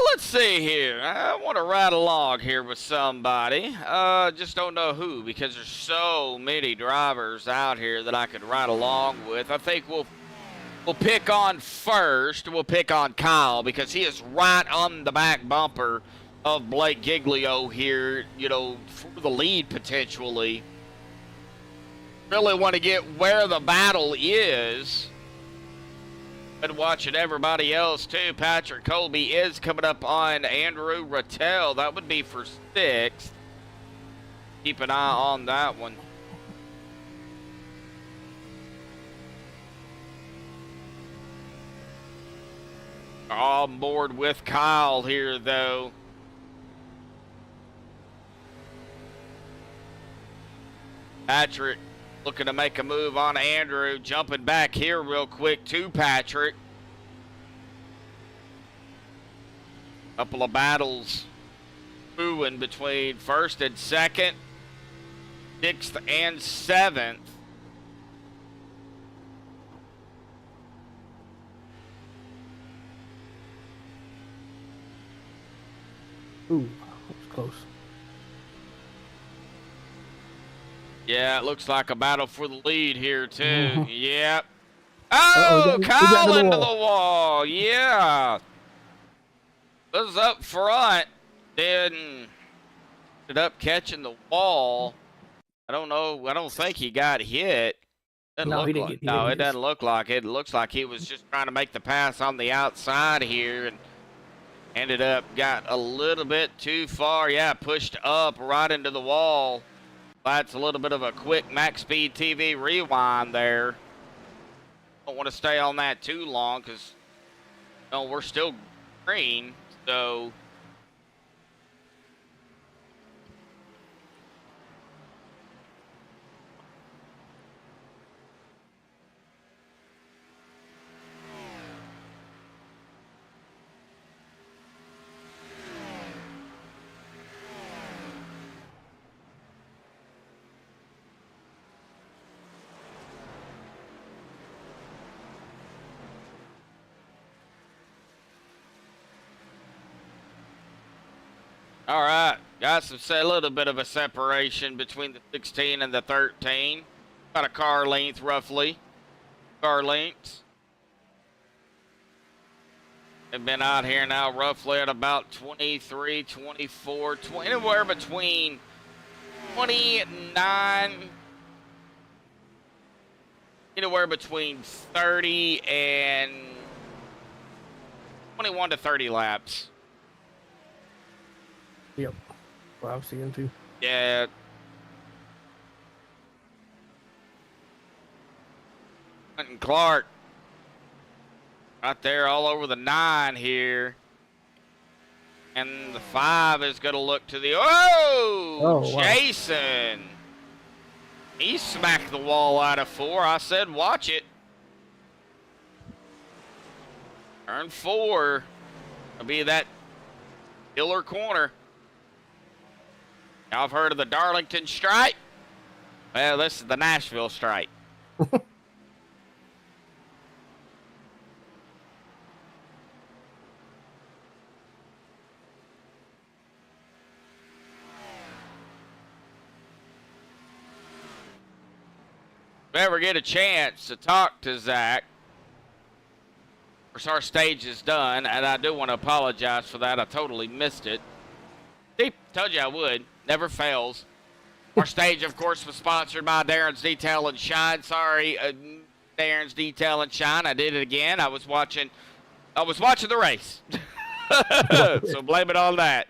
let's see here. I want to ride along here with somebody. Just don't know who, because there's so many drivers out here that I could ride along with. I think we'll pick on first. We'll pick on Kyle, because he is right on the back bumper of Blake Giglio here, you know, for the lead potentially. Really want to get where the battle is. Been watching everybody else too. Patrick Colby is coming up on Andrew Rattel. That would be for 6th. Keep an eye on that one. On board with Kyle here, though. Patrick looking to make a move on Andrew. Jumping back here real quick to Patrick. Couple of battles brewing between first and second, sixth and seventh. Ooh, that was close. Yeah, it looks like a battle for the lead here, too. Mhm. Yep. Uh-oh, Oh, we got Kyle into into the the wall. Yeah. Was up front. Then ended up catching the wall. I don't know. I don't think he got hit. Doesn't No, look he didn't like, get hit. no, He it just- doesn't look like it. It looks like he was just trying to make the pass on the outside here and ended up got a little bit too far. Yeah, pushed up right into the wall. That's a little bit of a quick MaxspeedTV TV rewind there. Don't want to stay on that too long because we're still green. So all right, got a little bit of a separation between the 16 and the 13. About a car length, roughly. Car lengths. They've been out here now roughly at about 23, 24, 20, anywhere between 29, anywhere between 30 and 21 to 30 laps. Yep. What I was seeing too. Yeah. Quentin Clark. Right there all over the 9 here. And the 5 is going to look to the... Oh, wow. Jason. He smacked the wall out of 4. I said watch it. Turn 4. It'll be that killer corner. Y'all have heard of the Darlington Strike? Well, this is the Nashville Strike. If you ever get a chance to talk to Zach, of course our stage is done, and I do want to apologize for that. I totally missed it. See, told you I would. Never fails. Our stage, of course, was sponsored by Darren's Detail and Shine. Sorry, Darren's Detail and Shine. I did it again. I was watching the race. So blame it on that.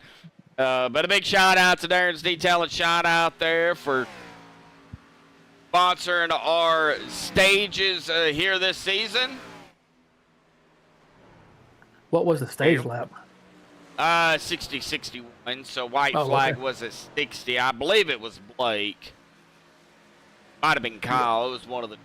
But a big shout out to Darren's Detail and Shine out there for sponsoring our stages here this season. What was the stage lap? 60-61, so white flag okay. was at 60. I believe it was Blake. Might have been Kyle. It was one of the...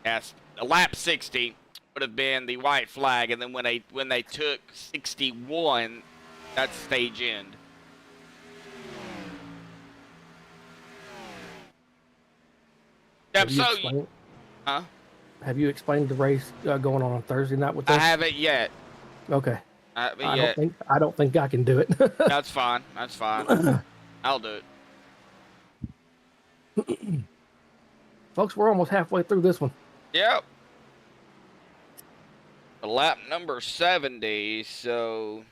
Yes, lap 60 would have been the white flag, and then when they took 61, that's stage end. Yep, so... Huh? Have you explained the race going on Thursday night with us? I haven't yet. Okay. I I don't think I can do it. That's fine. That's fine. I'll do it. Folks, we're almost halfway through this one. Yep. Lap number 70, so...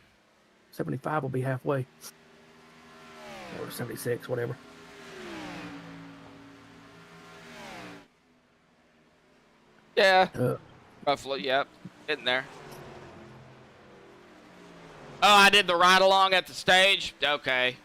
75 will be halfway. Or 76, whatever. Yeah, roughly, yep. Getting there. Oh, I did the ride-along at the stage? Okay.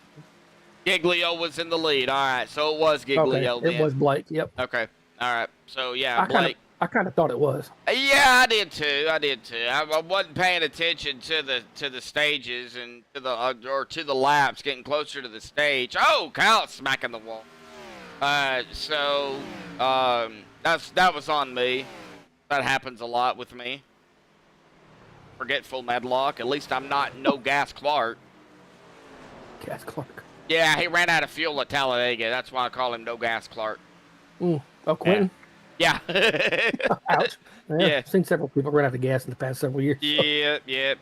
Giglio was in the lead. All right, so it was Giglio Okay, then. it was Blake, yep. Okay, all right. So, yeah, Blake. I kind of thought it was. Yeah, I did too. I wasn't paying attention to the stages and to the or to the laps, getting closer to the stage. Oh, Kyle smacking the wall. So that was on me. That happens a lot with me. Forgetful Medlock. At least I'm not no gas Clark. Gas Clark. Yeah, he ran out of fuel at Talladega. That's why I call him no gas Clark. Oh, Quentin. Yeah. Ouch. Yeah. I've seen several people run out of gas in the past several years. Yeah.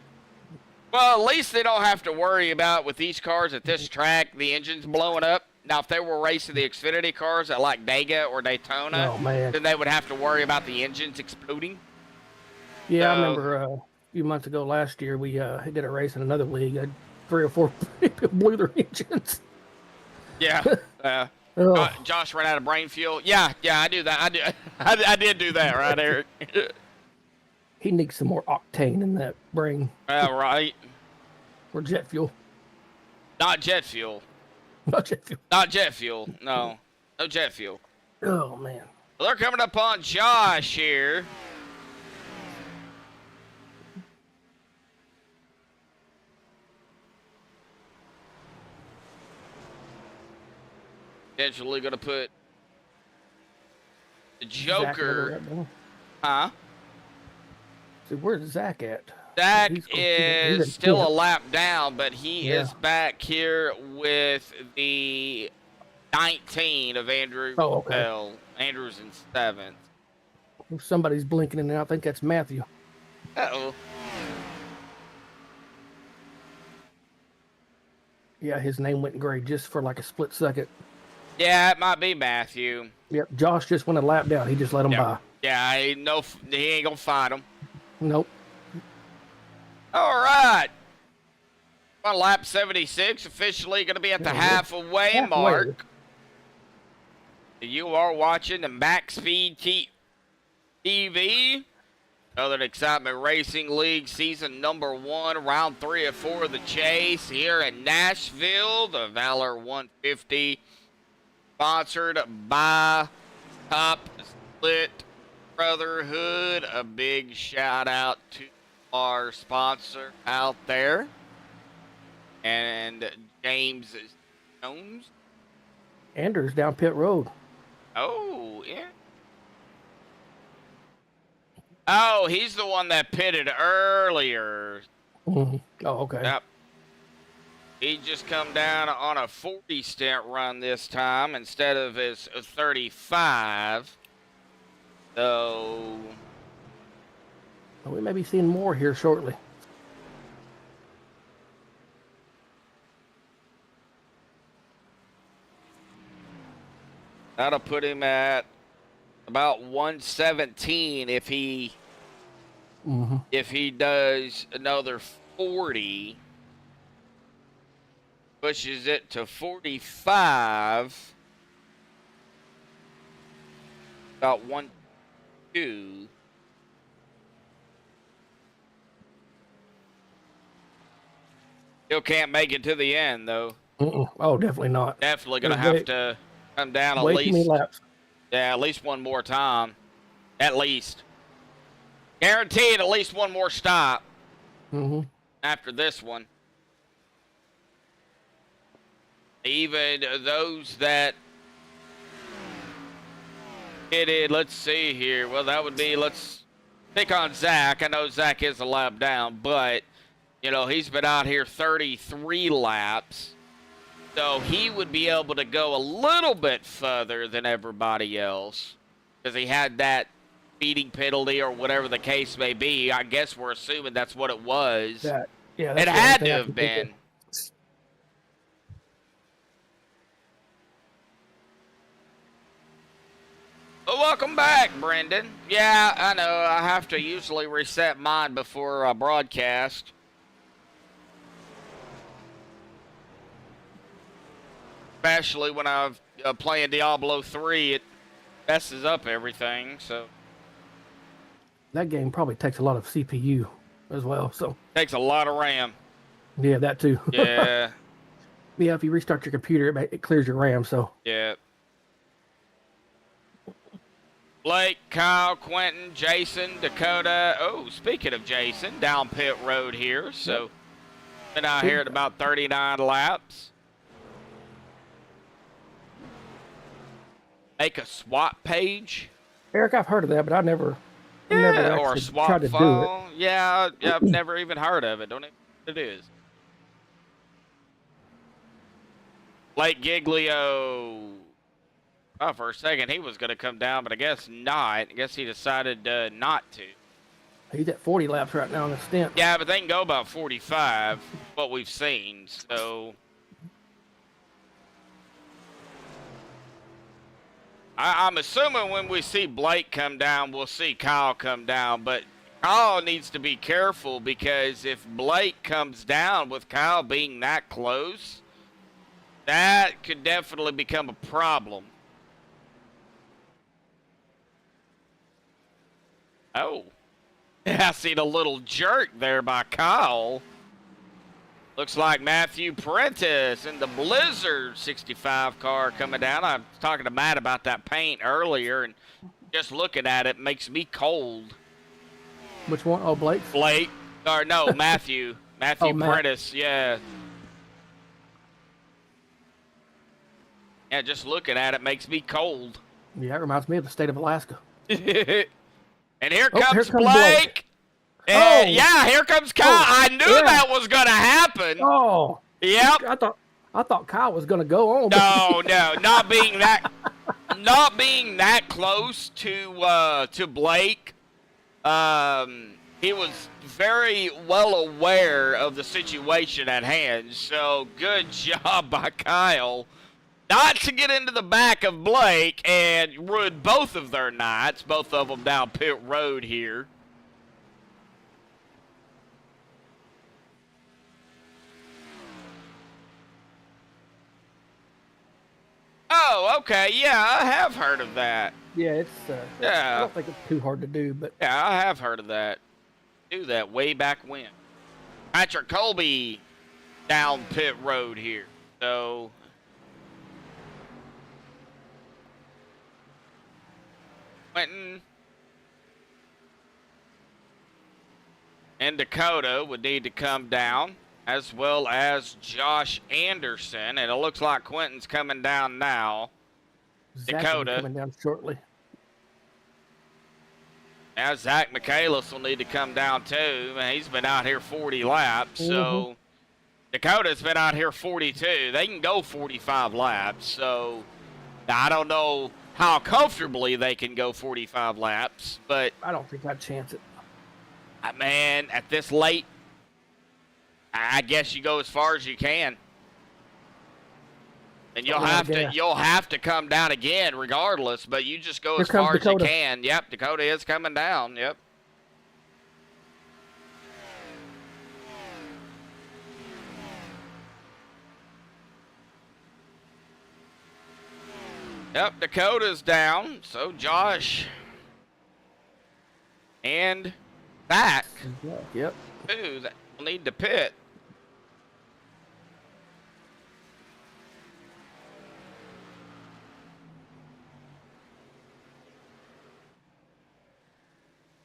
Well, at least they don't have to worry about, with these cars at this track, the engines blowing up. Now, if they were racing the Xfinity cars at like Dega or Daytona, Oh, man. then they would have to worry about the engines exploding. Yeah, I So- remember a few months ago last year, we did a race in another league. I had 3 or 4 people blew their engines. Yeah. Oh, Josh ran out of brain fuel. Yeah, I do that. I did do that, right, Eric? he needs some more octane in that brain Right. or jet fuel. Not jet fuel. Not jet fuel. Not jet fuel. No jet fuel. Oh, man. Well, they're coming up on Josh here. Potentially going to put the Joker. Zach, right now. Huh? See, where's Zach at? Zach He's is in still a 10th. lap down, but he is back here with the 19 of Andrew. Oh, okay. Bell. Andrew's in 7th. Somebody's blinking in there. I think that's Matthew. Uh-oh. Yeah, his name went gray just for like a split second. Yeah, it might be Matthew. Yep, Josh just went a lap down. He just let him by. Yeah, he ain't gonna fight him. Nope. All right. On lap 76, officially going to be at the halfway mark. You are watching the Maxspeed TV, Southern Excitement Racing League season number 1, round 3 of 4 of the chase here in Nashville. The Valor 150, sponsored by Top Split Brotherhood. A big shout out to our sponsor out there, and James Jones. Anders down pit road. Oh, yeah. Oh, he's the one that pitted earlier. Mhm. Oh, okay. Yep. He just come down on a 40 stint run this time instead of his 35. So We may be seeing more here shortly. that'll put him at about 117 if he does another 40. Pushes it to 45. About 1-2. Still can't make it to the end, though. Oh, definitely not. Definitely going to There's have to come down at Way too many least. laps. Yeah, at least one more time. At least. Guaranteed at least one more stop after this one. Even those that hit it, let's see here. Well, that would be, let's pick on Zach. I know Zach is a lap down, but, you know, he's been out here 33 laps. So he would be able to go a little bit further than everybody else because he had that speeding penalty or whatever the case may be. I guess we're assuming that's what it was. Yeah, It that's the had only to thing I have can think been. Well, welcome back, Brendan. Yeah, I know. I have to usually reset mine before I broadcast. Especially when I'm playing Diablo 3, it messes up everything, so. That game probably takes a lot of CPU as well, so. Takes a lot of RAM. Yeah, that too. Yeah, Yeah, if you restart your computer, it clears your RAM, so. yeah. Blake, Kyle, Quentin, Jason, Dakota. Oh, speaking of Jason, down pit road here. So, been out here at about 39 laps. Make a swap page. Eric, I've heard of that, but I never Or a actually swap tried to do it. phone. Yeah, I've never even heard of it. Don't even know what it is. Blake Giglio. Oh, for a second he was going to come down, but I guess not. I guess he decided not to. He's at 40 laps right now in the stint. Yeah, but they can go about 45, what we've seen, so... I'm assuming when we see Blake come down, we'll see Kyle come down, but Kyle needs to be careful because if Blake comes down with Kyle being that close, that could definitely become a problem. Oh. I seen a little jerk there by Kyle. Looks like Matthew Prentice in the Blizzard 65 car coming down. I was talking to Matt about that paint earlier, and just looking at it makes me cold. Which one? Oh, Blake? Blake. Or no, Matthew. Matthew Prentice, yeah. Yeah, just looking at it makes me cold. Yeah, it reminds me of the state of Alaska. And here comes Blake. Oh, yeah, here comes Kyle. I knew that was gonna happen. Oh, yep. I thought Kyle was gonna go on. No, not being that close to Blake. He was very well aware of the situation at hand. So good job by Kyle, not to get into the back of Blake and ruin both of their nights. Both of them down pit road here. Oh, okay. Yeah, I have heard of that. Yeah, it's yeah. I don't think it's too hard to do, but yeah, I have heard of that. Do that way back when. Patrick Colby down pit road here. So Quentin and Dakota would need to come down, as well as Josh Anderson, and it looks like Quentin's coming down now. Zach Dakota will be coming down shortly. Now Zach Michaelis will need to come down too. He's been out here 40 laps, so Dakota's been out here 42. They can go 45 laps, so now I don't know how comfortably they can go 45 laps, but I don't think I'd chance it. Man, at this late, I guess you go as far as you can. And you'll have to come down again regardless, but you just go as far as you can. Yep, Dakota is coming down. Yep. Yep, Dakota's down. So Josh and Zach. Yep. Ooh, that will need to pit.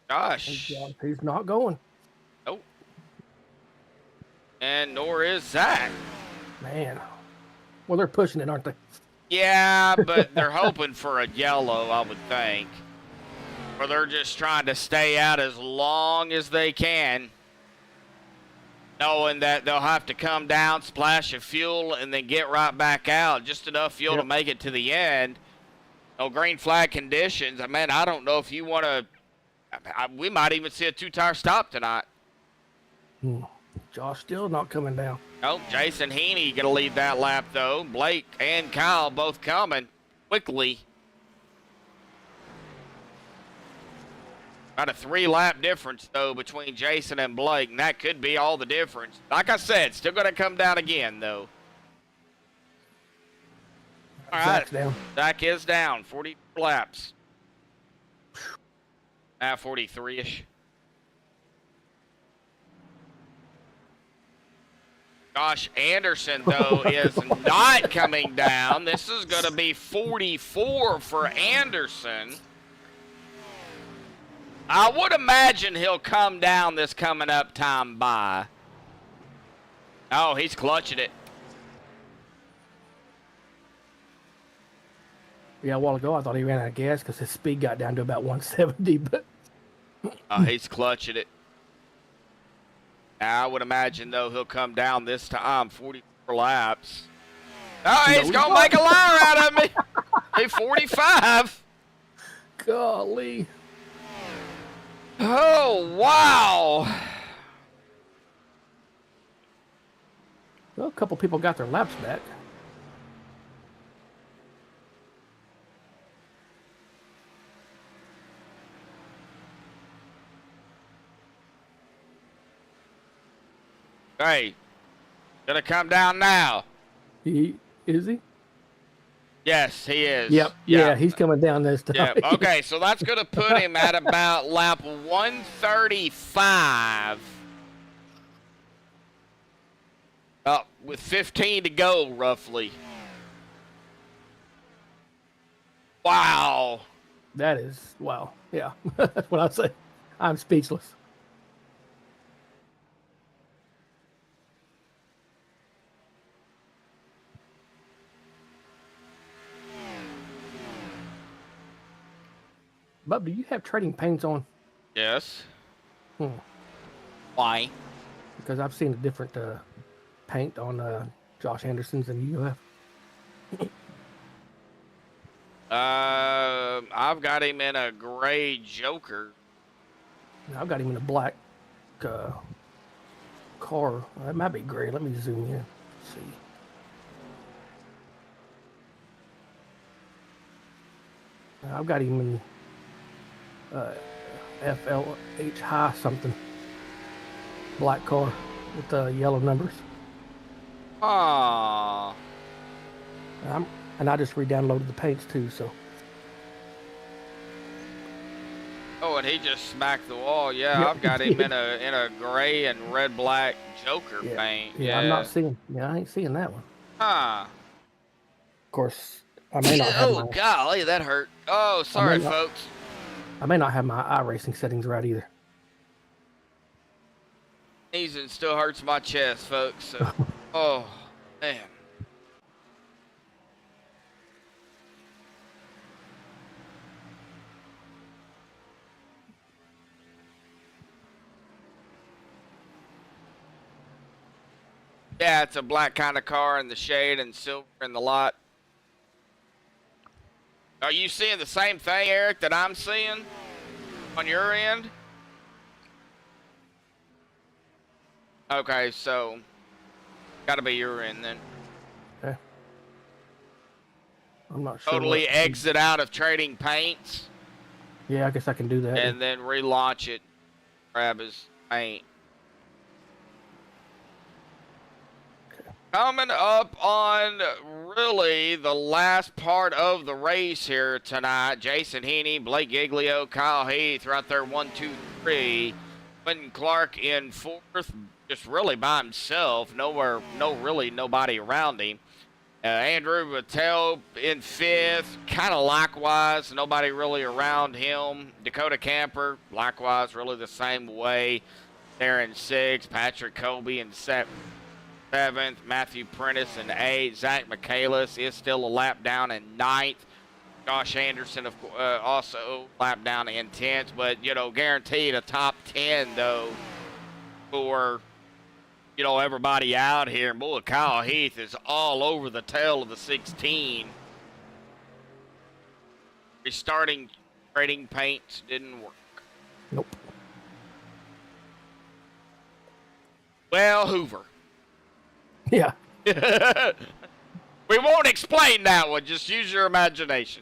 Gosh. He's not going. Nope. And nor is Zach. Man. Well, they're pushing it, aren't they? Yeah, but they're hoping for a yellow, I would think. Or they're just trying to stay out as long as they can, knowing that they'll have to come down, splash of fuel, and then get right back out. Just enough fuel to make it to the end. No green flag conditions. I mean, I don't know if you want to... we might even see a two-tire stop tonight. Josh still not coming down. Oh, Jason Heaney going to lead that lap, though. Blake and Kyle both coming quickly. About a 3-lap difference, though, between Jason and Blake, and that could be all the difference. Like I said, still going to come down again, though. All right. Zach's down. Zach is down. 40 laps. 43-ish. Josh Anderson, though, is not coming down. This is going to be 44 for Anderson. I would imagine he'll come down this coming up time by. Oh, he's clutching it. Yeah, a while ago I thought he ran out of gas because his speed got down to about 170, but Oh, he's clutching it. I would imagine, though, he'll come down this time, 44 laps. Oh, he's going to make a liar out of me. Hey, 45. golly. Oh, wow. Well, a couple people got their laps back. Hey, gonna come down now. Is he? Yes, he is. Yep. Yeah, he's coming down this time. Yep. Okay, so that's gonna put him at about lap 135. With 15 to go, roughly. Wow. That is, wow. Yeah, that's what I'd say. I'm speechless. Bub, do you have trading paints on? Yes. Hmm. Why? Because I've seen a different paint on Josh Anderson's than you have. I've got him in a gray Joker. I've got him in a black car. That might be gray. Let me zoom in. Let's see. I've got him in FLH high something. Black car with yellow numbers. Ah. And I just re-downloaded the paints too, so. Oh, and he just smacked the wall. Yeah, Yep, I've got he him did. in a gray and red black Joker Yeah. paint. Yeah, I'm not seeing. Yeah, I ain't seeing that one. Huh. Of course, I may not have Oh, golly, that hurt. Oh, sorry, not- folks. I may not have my iRacing settings right either. Sneezing still hurts my chest, folks. So. Oh, man. Yeah, it's a black kind of car in the shade and silver in the lot. Are you seeing the same thing, Eric, that I'm seeing on your end? Okay, so gotta be your end then. Okay. I'm not sure. Totally exit out of trading paints Yeah, I guess I can do that. and then relaunch it. Grab his paint. Coming up on really the last part of the race here tonight, Jason Heaney, Blake Giglio, Kyle Heath right there, 1, 2, 3. Quentin Clark in fourth, just really by himself. Really nobody around him. Andrew Mattel in fifth, kind of likewise, nobody really around him. Dakota Camper, likewise, really the same way. They're in sixth. Patrick Colby in seventh. Matthew Prentice in eighth. Zach Michaelis is still a lap down in ninth. Josh Anderson, of course, also lap down in 10th, but, guaranteed a top 10, though, for, everybody out here. And, boy, Kyle Heath is all over the tail of the 16. Restarting trading paints didn't work. Nope. Well, Hoover. Yeah. We won't explain that one. Just use your imagination.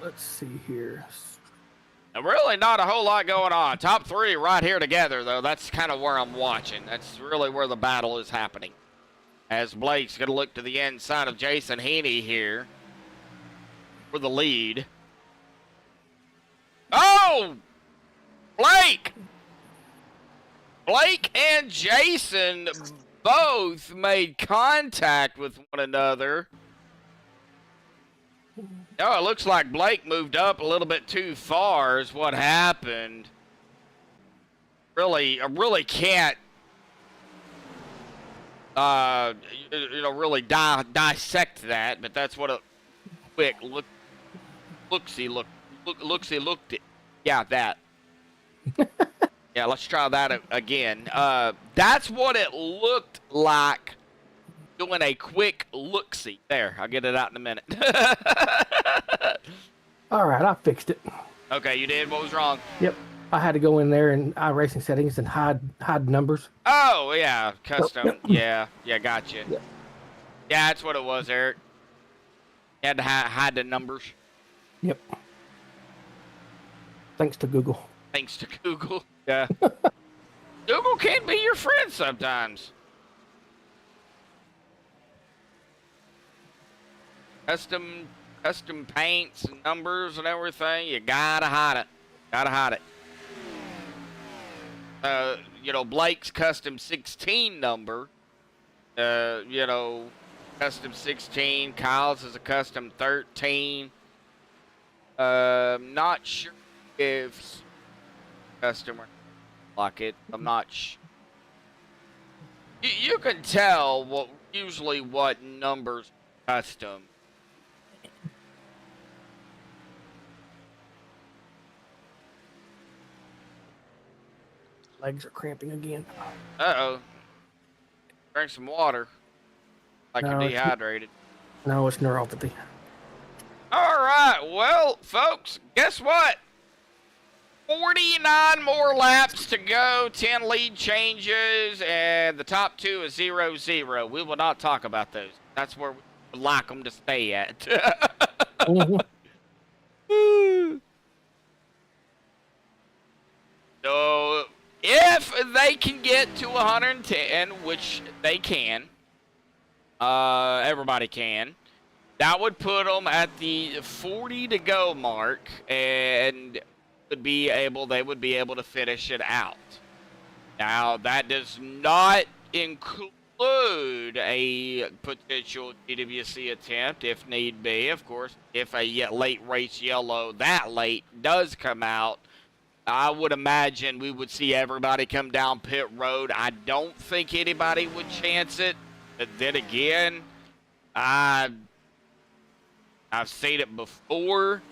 Let's see here. And really not a whole lot going on. Top three right here together, though. That's kind of where I'm watching. That's really where the battle is happening. As Blake's going to look to the inside of Jason Heaney here for the lead. Oh! Blake and Jason both made contact with one another. Oh, it looks like Blake moved up a little bit too far is what happened. I really can't, really dissect that, but that's what a quick looksy looked at. Yeah, that. Yeah, let's try that again. That's what it looked like doing a quick look-see. There, I'll get it out in a minute. All right, I fixed it. Okay, you did? What was wrong? Yep. I had to go in there in iRacing settings and hide numbers. Oh, yeah, custom. Yeah, gotcha. Yep. Yeah, that's what it was, Eric. You had to hide the numbers. Yep. Thanks to Google. Thanks to Google. Yeah. Google can be your friend sometimes. Custom paints and numbers and everything, you gotta hide it. Gotta hide it. Blake's custom 16 number. Custom 16. Kyle's is a custom 13. Not sure if customer like it. I'm not sure. You can tell what numbers custom. Legs are cramping again. Uh-oh. Drink some water. Like No, you're dehydrated. No, it's neuropathy. All right. Well, folks, guess what? 49 more laps to go. 10 lead changes. And the top two is 0-0. We will not talk about those. That's where we would like them to stay at. Mhm. So, if they can get to 110, which they can, everybody can, that would put them at the 40 to go mark, and they would be able to finish it out. Now, that does not include a potential GWC attempt if need be. Of course, if a late race yellow that late does come out, I would imagine we would see everybody come down pit road. I don't think anybody would chance it. But then again, I've seen it before.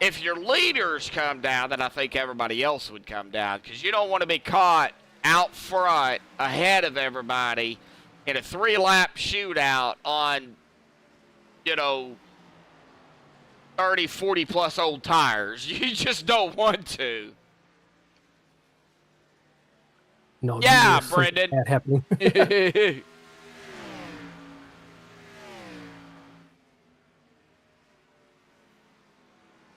If your leaders come down, then I think everybody else would come down, because you don't want to be caught out front ahead of everybody in a 3-lap shootout on, 30, 40 plus old tires. You just don't want to. No. Yeah, there's Brendan. something bad happening.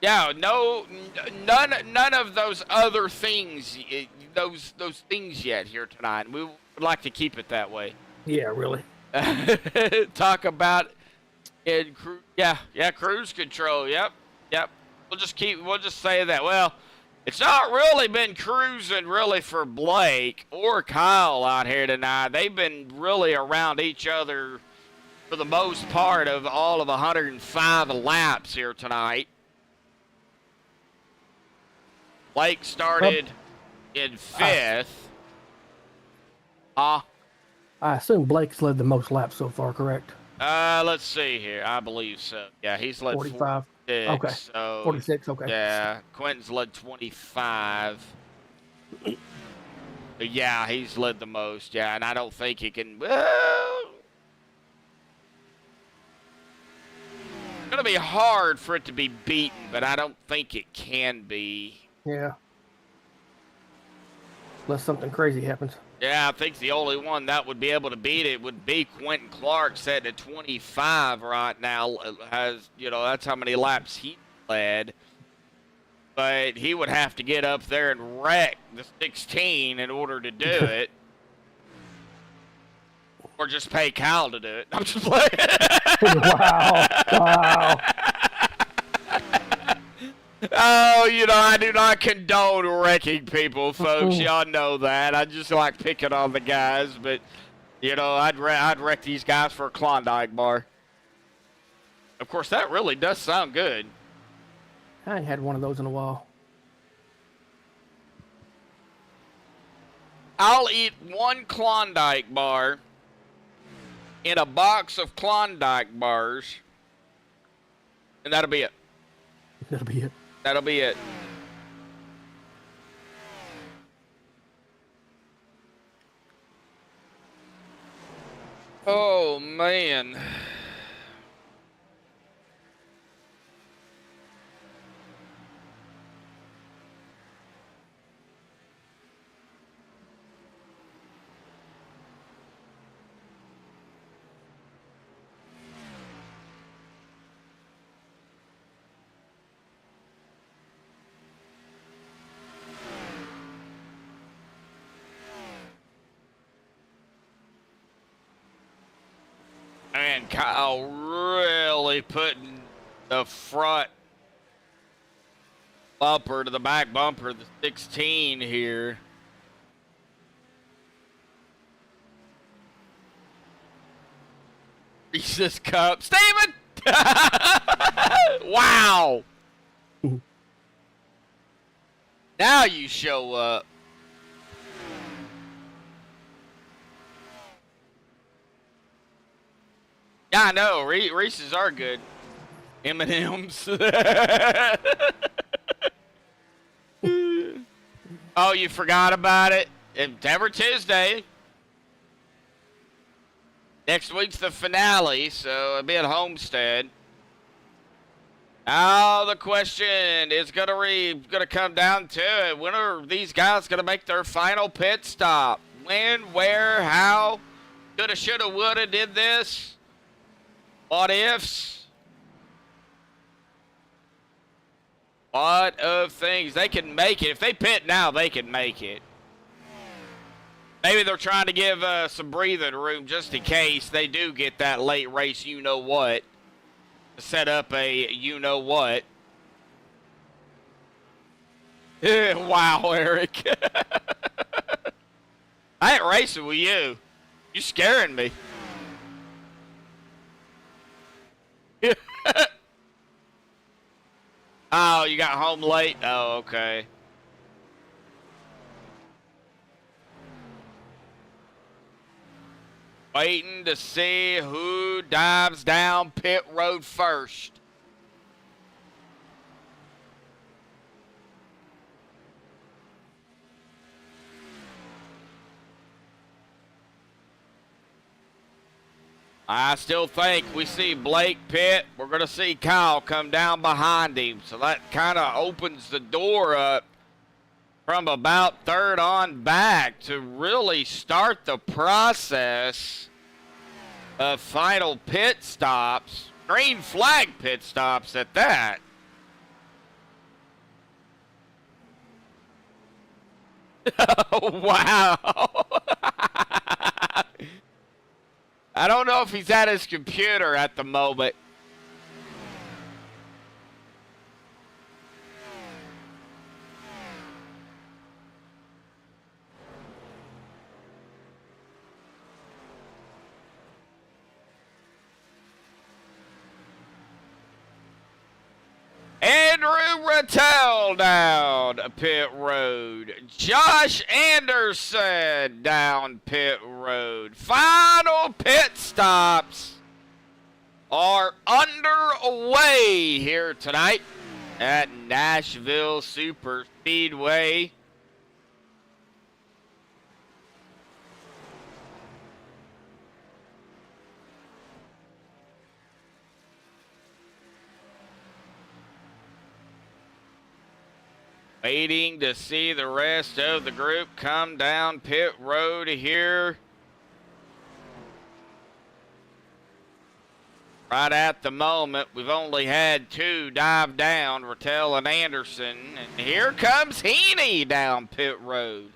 Yeah, none of those other things, those things yet here tonight. We would like to keep it that way. Yeah, really. Talk about cruise control. Yep. We'll just say that. Well, it's not really been cruising really for Blake or Kyle out here tonight. They've been really around each other for the most part of all of 105 laps here tonight. Blake started in 5th. I assume Blake's led the most laps so far, correct? Let's see here. I believe so. Yeah, he's led 45. 46. Okay. So 46, okay. yeah, Quentin's led 25. But yeah, he's led the most. Yeah, and I don't think he can. Well, it's gonna be hard for it to be beaten, but I don't think it can be. Yeah. Unless something crazy happens. Yeah, I think the only one that would be able to beat it would be Quentin Clark, set at 25 right now. That's how many laps he led. But he would have to get up there and wreck the 16 in order to do it. Or just pay Kyle to do it. I'm just playing. Wow. Oh, I do not condone wrecking people, folks. Y'all know that. I just like picking on the guys, but You know, I'd wreck these guys for a Klondike bar. Of course, that really does sound good. I ain't had one of those in a while. I'll eat one Klondike bar in a box of Klondike bars, and that'll be it. That'll be it. That'll be it. Oh, man. And Kyle really putting the front bumper to the back bumper, the 16 here. Reese's Cup. Steven! Wow! Now you show up. Yeah, I know. Reese's are good. M&M's. Oh, you forgot about it? It's every Tuesday. Next week's the finale, so it'll be at Homestead. Now the question is gonna come down to it. When are these guys gonna make their final pit stop? When, where, how? Coulda, shoulda, woulda, did this? What ifs? What of things? They can make it. If they pit now, they can make it. Maybe they're trying to give some breathing room just in case they do get that late race you-know-what. To set up a you-know-what. Wow, Eric. I ain't racing with you. You scaring me. Oh, you got home late? Oh, okay. Waiting to see who dives down pit road first. I still think we see Blake pit. We're going to see Kyle come down behind him. So that kind of opens the door up from about third on back to really start the process of final pit stops. Green flag pit stops at that. Oh, wow. I don't know if he's at his computer at the moment. Andrew Rattel down pit road. Josh Anderson down pit road. Final pit stops are underway here tonight at Nashville Super Speedway. Waiting to see the rest of the group come down pit road here. Right at the moment, we've only had two dive down, Rattel and Anderson. And here comes Heaney down pit road.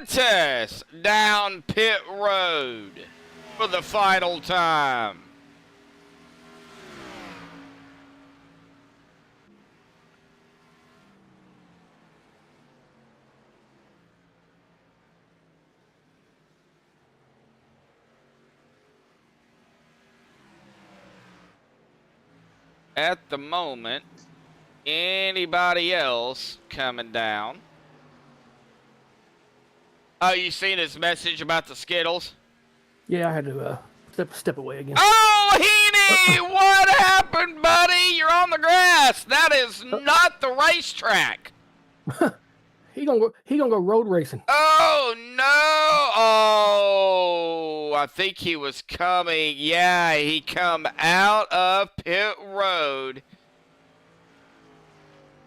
Apprentice down pit road for the final time. At the moment, anybody else coming down? Oh, you seen his message about the Skittles? Yeah, I had to step away again. Oh, Heaney! What happened, buddy? You're on the grass. That is not the racetrack. He gonna go road racing. Oh, no. Oh, I think he was coming. Yeah, he come out of pit road.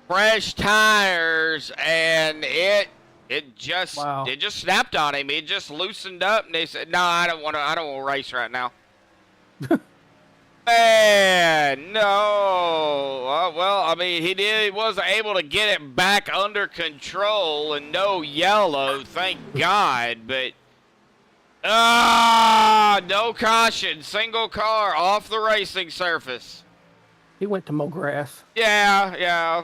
Fresh tires, and it just snapped on him. It just loosened up, and they said, "No, I don't want to race right now." Man, no. Well, I mean, he wasn't able to get it back under control, and no yellow, thank God. But no caution, single car off the racing surface. He went to mow grass. Yeah.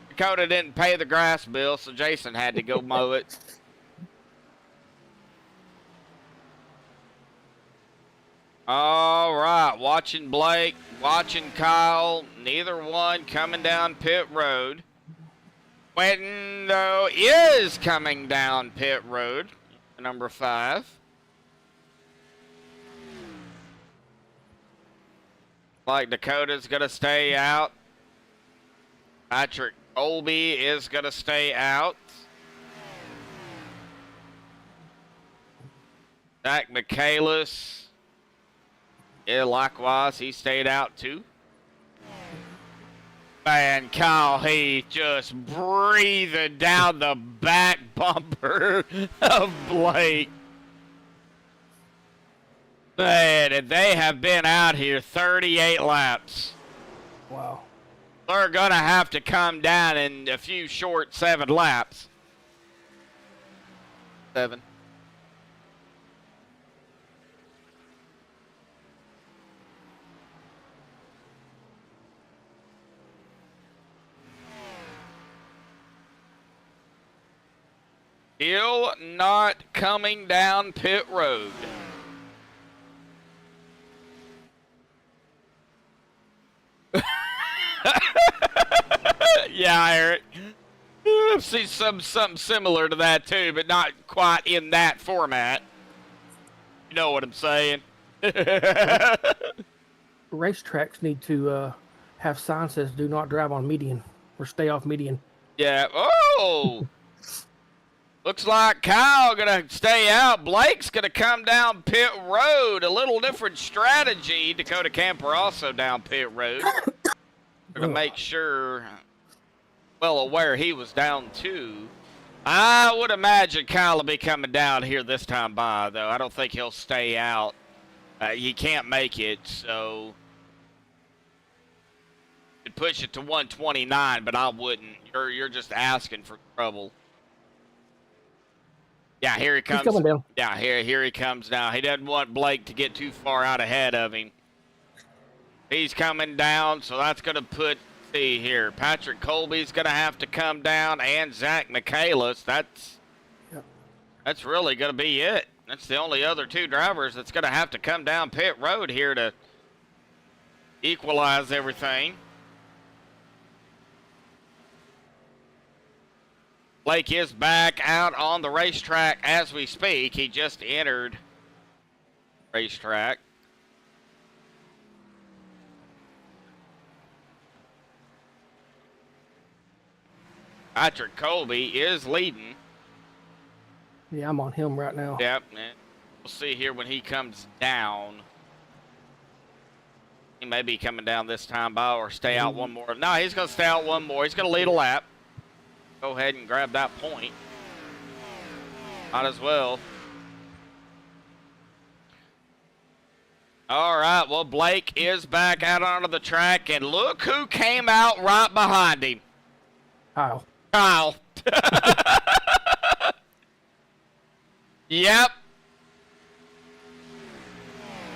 Dakota didn't pay the grass bill, so Jason had to go mow it. All right, watching Blake, watching Kyle, neither one coming down pit road. Quentin, though, is coming down pit road, number 5. Like Dakota's going to stay out. Patrick Colby is going to stay out. Zach Michaelis. Yeah, likewise, he stayed out too. Man, Kyle, he just breathing down the back bumper of Blake. Man, and they have been out here 38 laps. Wow. They're going to have to come down in a few short 7 laps. 7. Still not coming down pit road. Yeah, Eric. I've seen something similar to that too, but not quite in that format. You know what I'm saying? Racetracks need to have signs that says "Do not drive on median" or "Stay off median." Yeah. Oh. Looks like Kyle gonna stay out. Blake's gonna come down pit road. A little different strategy. Dakota Camper also down pit road. To make sure, well aware he was down too. I would imagine Kyle will be coming down here this time by, though. I don't think he'll stay out. He can't make it, so you'd push it to 129, but I wouldn't. You're just asking for trouble. Yeah, here he comes. He's coming down. Yeah, here he comes now. He doesn't want Blake to get too far out ahead of him. He's coming down, so that's going to put, see here, Patrick Colby's going to have to come down, and Zach Michaelis. That's really going to be it. That's the only other 2 drivers that's going to have to come down pit road here to equalize everything. Blake is back out on the racetrack as we speak. He just entered racetrack. Patrick Colby is leading. Yeah, I'm on him right now. Yep. We'll see here when he comes down. He may be coming down this time by or stay out one more. No, he's going to stay out one more. He's going to lead a lap. Go ahead and grab that point. Might as well. All right, well, Blake is back out onto the track, and look who came out right behind him. Kyle. Yep.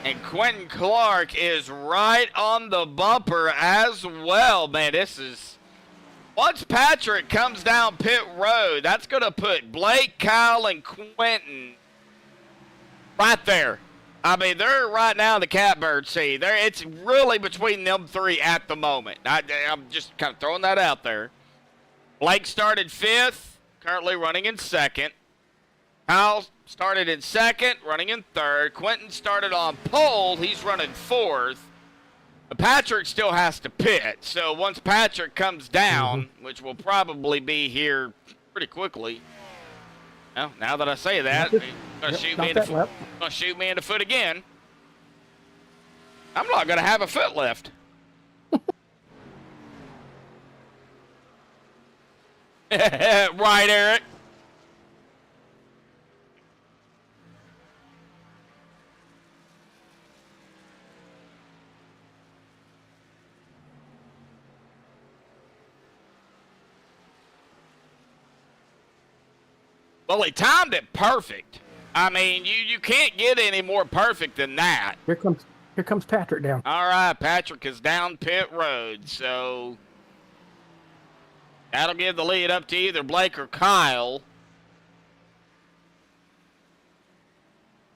And Quentin Clark is right on the bumper as well. Man, this is... Once Patrick comes down pit road, that's going to put Blake, Kyle, and Quentin right there. I mean, they're right now in the catbird seat. It's really between them three at the moment. I'm just kind of throwing that out there. Blake started 5th, currently running in 2nd. Kyle started in 2nd, running in 3rd. Quentin started on pole. He's running 4th. But Patrick still has to pit. So once Patrick comes down, which will probably be here pretty quickly. Well, now that I say that, he's going to shoot me in the foot again. I'm not going to have a foot left. Right, Eric? Well, he timed it perfect. I mean, you can't get any more perfect than that. Here comes Patrick down. All right, Patrick is down pit road, so that'll give the lead up to either Blake or Kyle.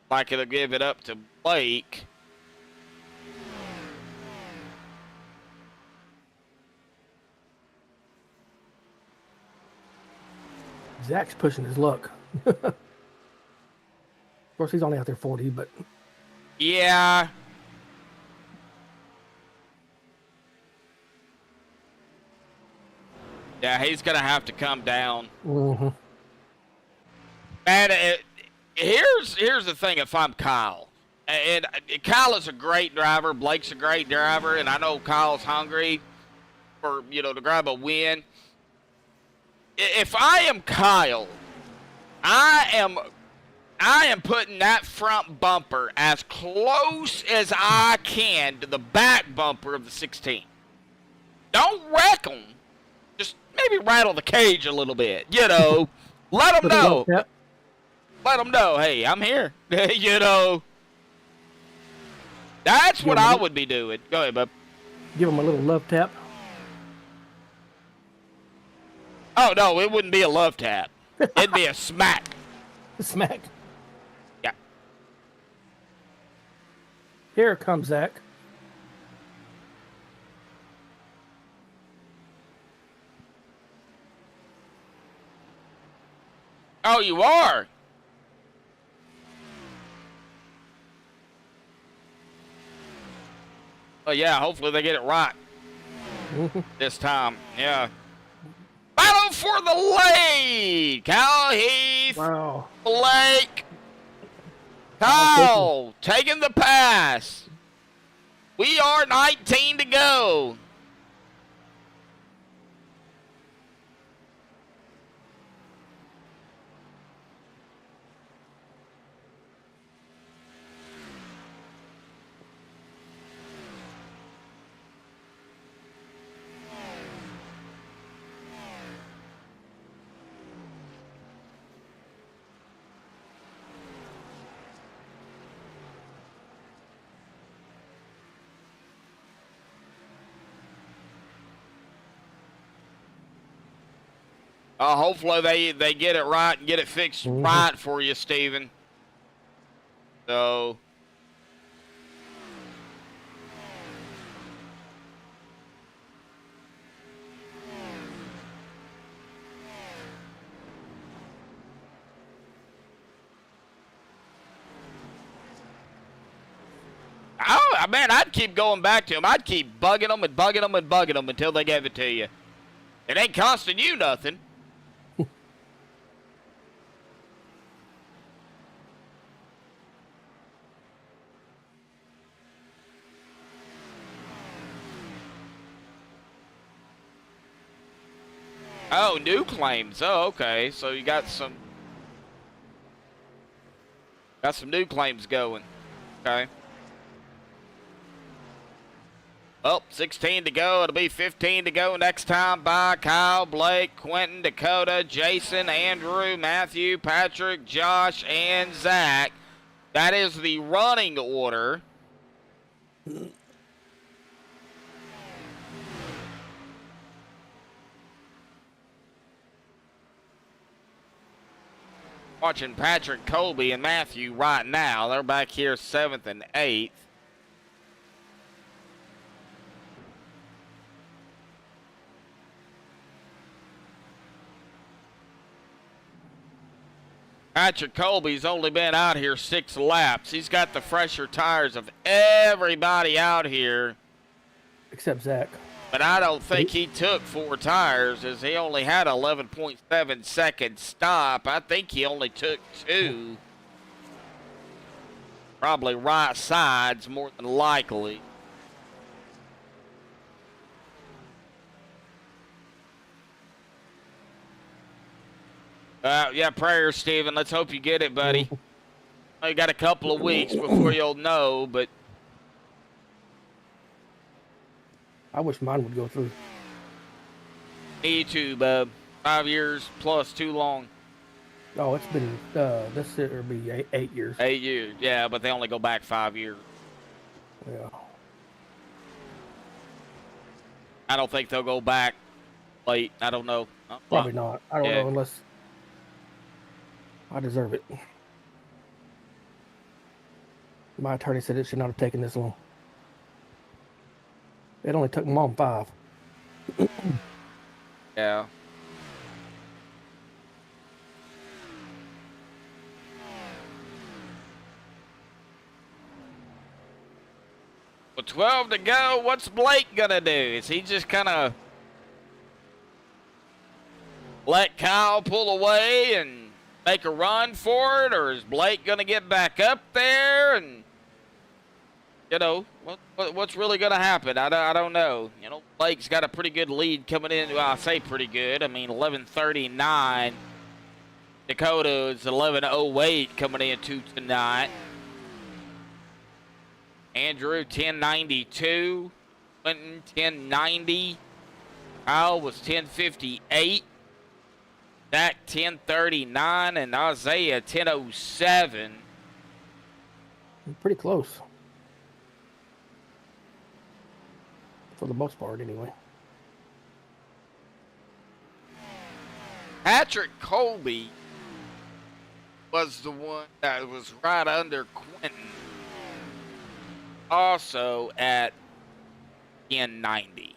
Like it'll give it up to Blake. Zach's pushing his luck. Of course, he's only out there 40, but... Yeah. Yeah, he's going to have to come down. Mm-hmm. And here's the thing if I'm Kyle. And Kyle is a great driver. Blake's a great driver. And I know Kyle's hungry for, to grab a win. If I am Kyle, I am putting that front bumper as close as I can to the back bumper of the 16. Don't wreck them. Just maybe rattle the cage a little bit. Let them know. Let them know, hey, I'm here. That's what I would be doing. Go ahead, bub. Give him a little love tap. Oh, no, it wouldn't be a love tap. It'd be a smack. Smack. Yeah. Here comes Zach. Oh, you are? Oh, yeah, hopefully they get it right this time. Yeah. Battle for the lead. Kyle Heath. Wow. Blake. Kyle taking the pass. We are 19 to go. Hopefully they get it right and get it fixed right for you, Steven. So. Oh, man, I'd keep going back to them. I'd keep bugging them and bugging them and bugging them until they gave it to you. It ain't costing you nothing. Oh, new claims. Oh, okay. So you got some new claims going. Okay. Well, 16 to go. It'll be 15 to go next time by Kyle, Blake, Quentin, Dakota, Jason, Andrew, Matthew, Patrick, Josh, and Zach. That is the running order. Watching Patrick, Colby, and Matthew right now. They're back here 7th and 8th. Patrick Colby's only been out here 6 laps. He's got the fresher tires of everybody out here. Except Zach. But I don't think he took 4 tires, as he only had 11.7 second stop. I think he only took 2. Probably right sides, more than likely. Yeah, prayers, Steven. Let's hope you get it, buddy. You got a couple of weeks before you'll know, but I wish mine would go through. me too, bub. 5 years plus too long. Oh, it's been, this will be 8 years. 8 years, yeah, but they only go back 5 years. Yeah. I don't think they'll go back late. I don't know. Probably not. I don't Yeah. know unless I deserve it. My attorney said it should not have taken this long. It only took Mom 5. Yeah. With 12 to go, what's Blake gonna do? Is he just kind of let Kyle pull away and make a run for it, or is Blake gonna get back up there? And you know, what's really gonna happen? I don't know. You know, Blake's got a pretty good lead coming in. Well, I say pretty good. I mean, 11:39. Dakota is 11:08 coming into tonight. Andrew 10:92. Quentin 10:90. Kyle was 10:58. Zach 10:39, and Isaiah 10:07. Pretty close. For the most part, anyway. Patrick Colby was the one that was right under Quentin. Also at 10:90.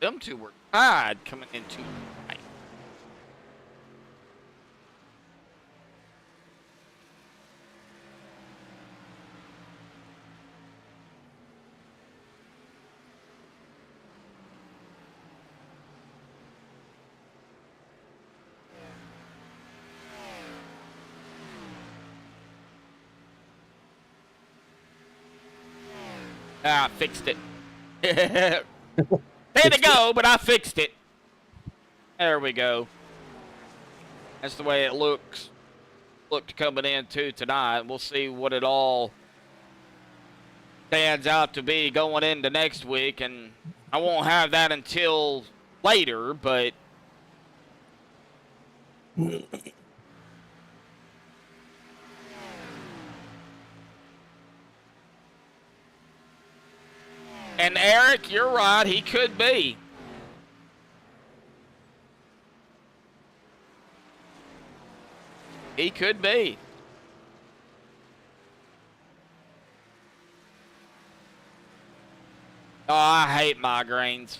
Them two were tied coming into tonight. I fixed it. 10 to go, but I fixed it. There we go. That's the way it looked coming into tonight. We'll see what it all stands out to be going into next week, and I won't have that until later, but and Eric, you're right, he could be. He could be. Oh, I hate migraines.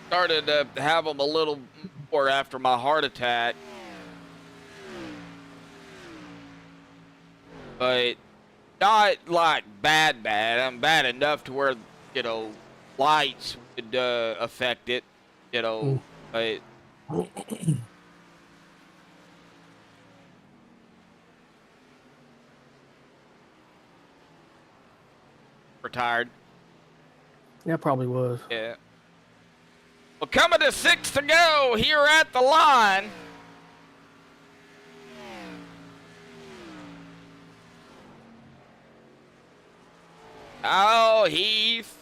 Started to have them a little more after my heart attack. But not like bad. I'm bad enough to where, you know, lights would affect it, you know, but retired. Yeah, probably was. Yeah. Well, coming to 6 to go here at the line. Oh, Heath.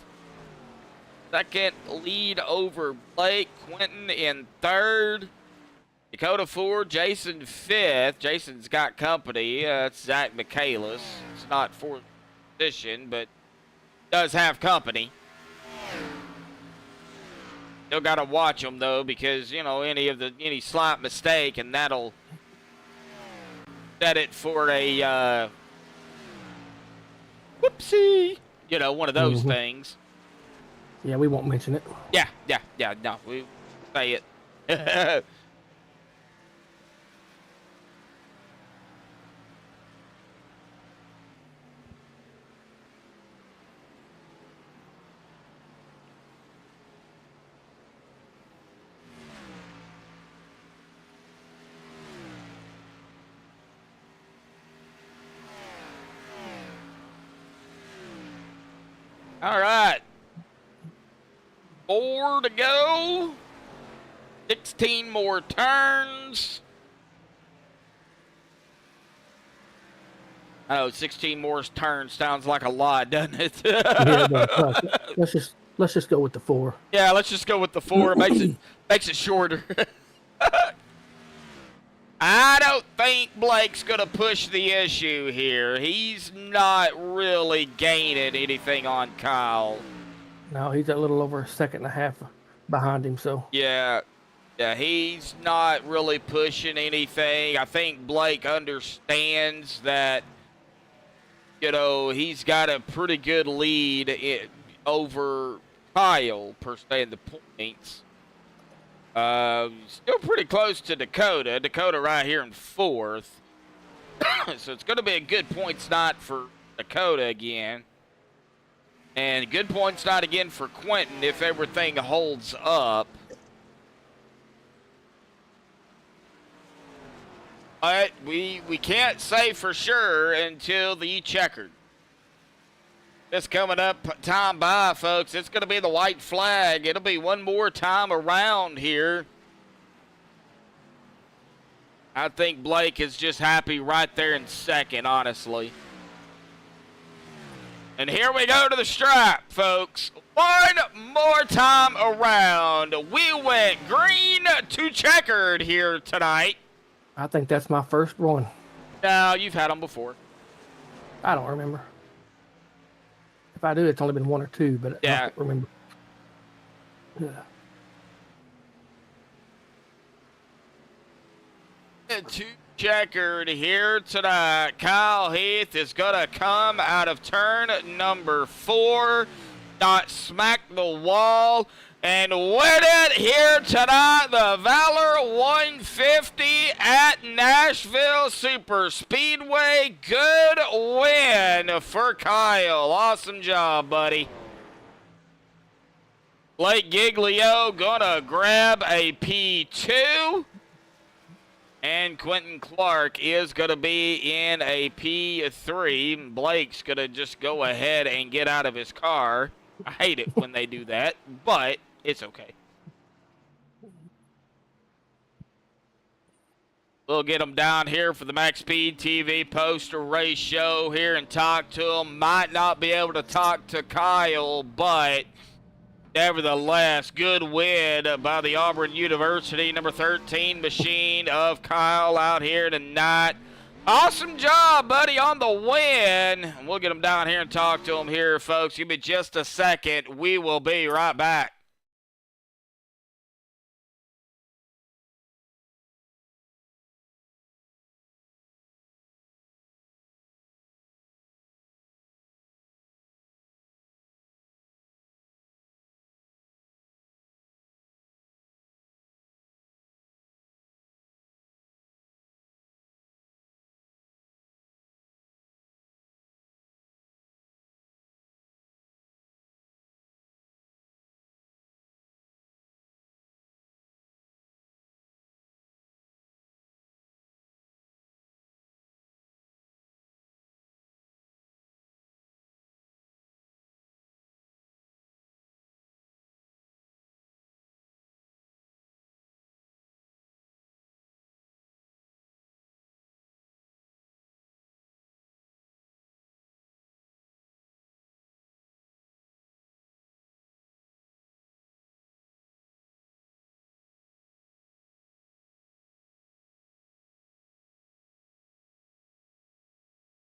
Second lead over Blake. Quentin in third. Dakota 4, Jason 5th. Jason's got company. It's Zach Michaelis. It's not fourth position, but does have company. Still got to watch them, though, because, you know, any slight mistake, and that'll set it for a whoopsie. You know, one of those things. Yeah, we won't mention it. Yeah, no, we say it. All right. 4 to go. 16 more turns. I know 16 more turns sounds like a lot, doesn't it? Yeah, let's just go with the 4. Yeah, let's just go with the 4. Makes it shorter. I don't think Blake's going to push the issue here. He's not really gaining anything on Kyle. No, he's a little over a second and a half behind him, so. Yeah, he's not really pushing anything. I think Blake understands that, you know, he's got a pretty good lead over Kyle, per se, in the points. Still pretty close to Dakota. Dakota right here in 4th. So it's going to be a good points night for Dakota again. And good points night again for Quentin if everything holds up. But we can't say for sure until the checkered. This coming up time by, folks. It's going to be the white flag. It'll be one more time around here. I think Blake is just happy right there in second, honestly. And here we go to the stripe, folks. One more time around. We went green to checkered here tonight. I think that's my first one. No, you've had them before. I don't remember. If I do, it's only been 1 or 2, but yeah. I don't remember. Yeah. To checkered here tonight. Kyle Heath is going to come out of turn number 4. Not smack the wall. And win it here tonight, the Valor 150 at Nashville Super Speedway. Good win for Kyle. Awesome job, buddy. Blake Giglio gonna grab a P2. And Quentin Clark is going to be in a P3. Blake's going to just go ahead and get out of his car. I hate it when they do that, but it's okay. We'll get them down here for the MaxspeedTV poster race show here and talk to them. Might not be able to talk to Kyle, but nevertheless, good win by the Auburn University number 13 machine of Kyle out here tonight. Awesome job, buddy, on the win. We'll get him down here and talk to him here, folks. Give me just a second. We will be right back.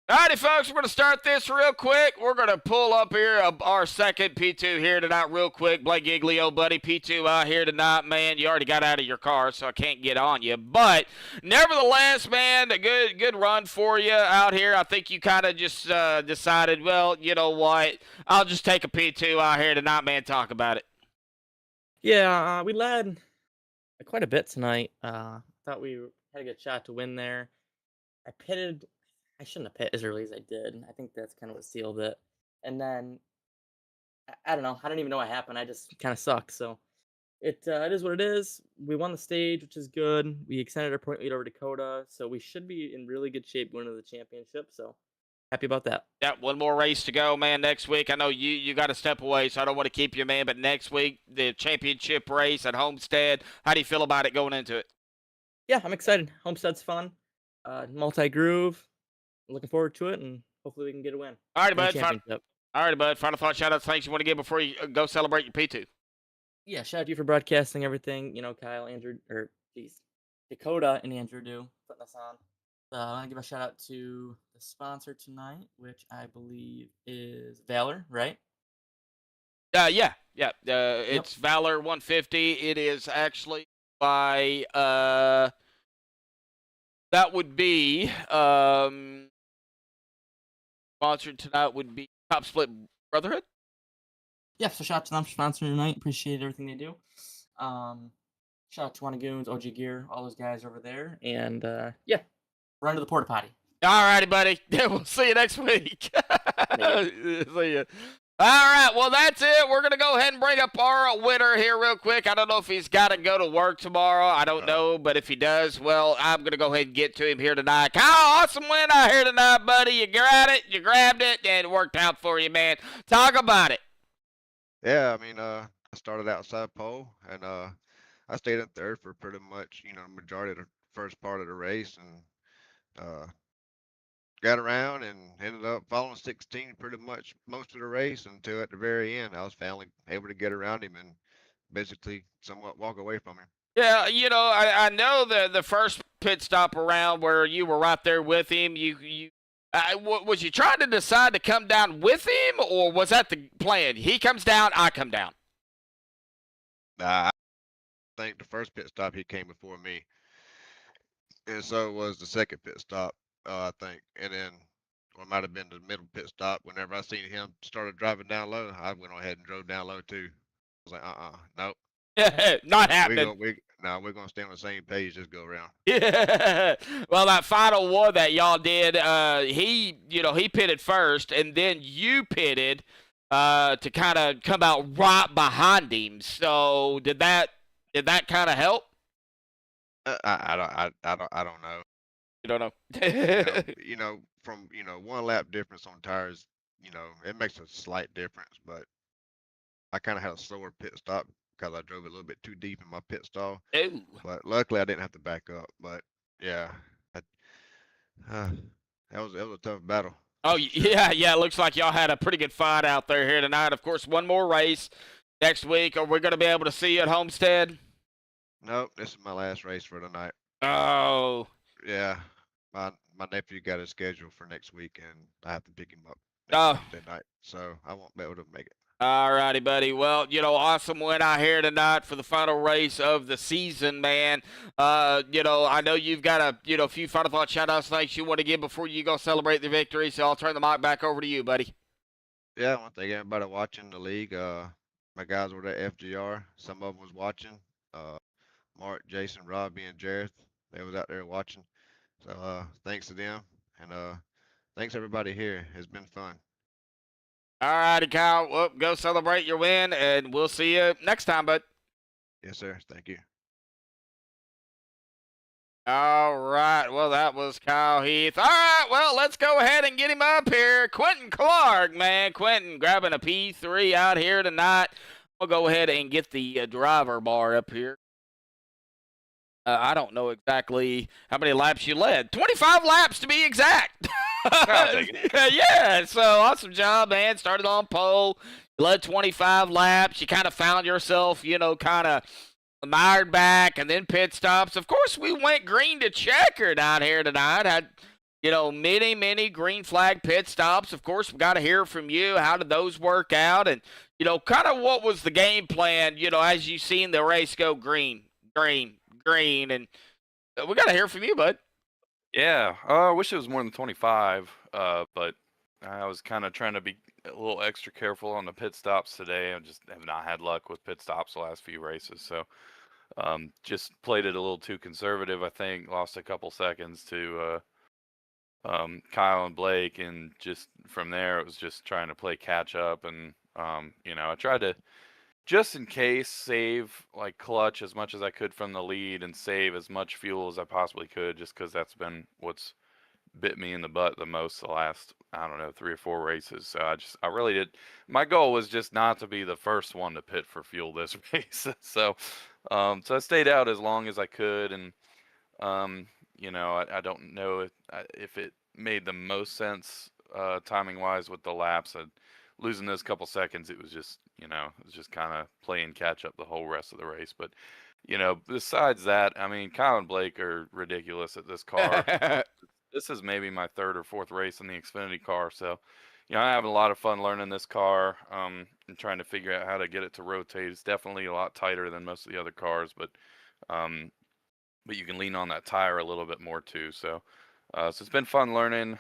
Alrighty, folks, we're going to start this real quick. We're going to pull up here our second P2 here tonight real quick. Blake Giglio, buddy, P2 out here tonight, man. You already got out of your car, so I can't get on you. But nevertheless, man, a good run for you out here. I think you kind of just decided, well, you know what? I'll just take a P2 out here tonight, man. Talk about it. Yeah, we led quite a bit tonight. Thought we had a good shot to win there. I shouldn't have pit as early as I did. I think that's kind of what sealed it. And then, I don't know. I don't even know what happened. I just kind of sucked. So it is what it is. We won the stage, which is good. We extended our point lead over Dakota. So we should be in really good shape going to the championship. So happy about that. Yeah, one more race to go, man, next week. I know you got to step away, so I don't want to keep you, man. But next week, the championship race at Homestead. How do you feel about it going into it? Yeah, I'm excited. Homestead's fun. Multi-groove. Looking forward to it, and hopefully we can get a win. All right, bud. Final thought, shout-outs, thanks you want to give before you go celebrate your P2. Yeah, shout out to you for broadcasting everything. You know, Kyle, Andrew, Dakota and Andrew do putting us on. I want to give a shout-out to the sponsor tonight, which I believe is Valor, right? Yeah. It's Valor 150. It is actually by, that would be, sponsored tonight would be Top Split Brotherhood. Yeah, so shout out to them for sponsoring tonight. Appreciate everything they do. Shout out to Wanagoons, OG Gear, all those guys over there. And yeah, run to the porta potty. All righty, buddy. Yeah, we'll see you next week. See ya. All right, well, that's it. We're going to go ahead and bring up our winner here real quick. I don't know if he's got to go to work tomorrow. I don't know, but if he does, well, I'm going to go ahead and get to him here tonight. Kyle, awesome win out here tonight, buddy. You got it, you grabbed it, and it worked out for you, man. Talk about it. Yeah, I mean, I started outside pole, and I stayed in third for pretty much, the majority of the first part of the race, and got around and ended up following 16 pretty much most of the race until at the very end I was finally able to get around him and basically somewhat walk away from him. Yeah, I know the first pit stop around where you were right there with him. Was you trying to decide to come down with him, or was that the plan? He comes down, I come down. I think the first pit stop he came before me, and so was the second pit stop. I think, and then, or it might have been the middle pit stop. Whenever I seen him started driving down low, I went on ahead and drove down low too. I was like, nope. Not happening. We're gonna stay on the same page this go around. Yeah. Well, that final one that y'all did, he pitted first, and then you pitted to kind of come out right behind him. So did that kind of help? I don't know. You don't know. From 1 lap difference on tires, it makes a slight difference, but I kind of had a slower pit stop because I drove a little bit too deep in my pit stall. Ooh. But luckily I didn't have to back up. But yeah, that was a tough battle. Oh yeah. It looks like y'all had a pretty good fight out there here tonight. Of course, one more race next week. Are we going to be able to see you at Homestead? Nope, this is my last race for the night. Oh. Yeah. My nephew got a schedule for next week, and I have to pick him up that night, so I won't be able to make it. All righty, buddy. Well, awesome win out here tonight for the final race of the season, man. I know you've got a few final thought shout-outs, thanks you want to give before you go celebrate the victory, so I'll turn the mic back over to you, buddy. Yeah, I want to thank everybody watching the league. My guys were at FGR. Some of them was watching. Mark, Jason, Robbie, and Jareth, they was out there watching. So thanks to them, and thanks everybody here. It's been fun. All righty, Kyle. Well, go celebrate your win, and we'll see you next time, bud. Yes, sir. Thank you. All right. Well, that was Kyle Heath. All right. Well, let's go ahead and get him up here. Quentin Clark, man. Quentin grabbing a P3 out here tonight. We'll go ahead and get the driver bar up here. I don't know exactly how many laps you led. 25 laps to be exact. Yeah, so awesome job, man. Started on pole, led 25 laps. You kind of found yourself, kind of mired back, and then pit stops. Of course, we went green to checkered out here tonight. Had, many green flag pit stops. Of course, we got to hear from you. How did those work out? And, kind of what was the game plan, as you seen the race go green. And we got to hear from you, bud. Yeah, I wish it was more than 25, but I was kind of trying to be a little extra careful on the pit stops today. I just have not had luck with pit stops the last few races, so just played it a little too conservative, I think. Lost a couple seconds to Kyle and Blake, and just from there it was just trying to play catch up, and I tried to, just in case, save like clutch as much as I could from the lead and save as much fuel as I possibly could, just because that's been what's bit me in the butt the most the last, I don't know, 3 or 4 races. So I really did. My goal was just not to be the first one to pit for fuel this race. So I stayed out as long as I could, and I don't know if it made the most sense timing wise with the laps. Losing those couple seconds, it was just kind of playing catch up the whole rest of the race. But besides that, I mean, Kyle and Blake are ridiculous at this car. This is maybe my 3rd or 4th race in the Xfinity car, so I'm having a lot of fun learning this car, and trying to figure out how to get it to rotate. It's definitely a lot tighter than most of the other cars, but you can lean on that tire a little bit more too. So it's been fun learning.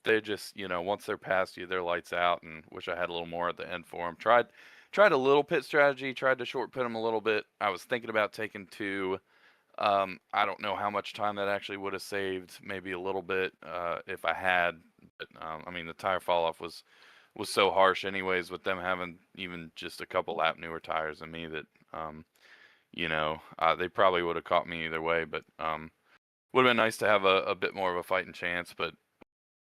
They just, once they're past you, they're lights out, and wish I had a little more at the end for them. Tried a little pit strategy, tried to short pit them a little bit. I was thinking about taking 2. I don't know how much time that actually would have saved, maybe a little bit if I had. But I mean, the tire fall off was so harsh anyways, with them having even just a couple lap newer tires than me, that they probably would have caught me either way. But would have been nice to have a bit more of a fighting chance. But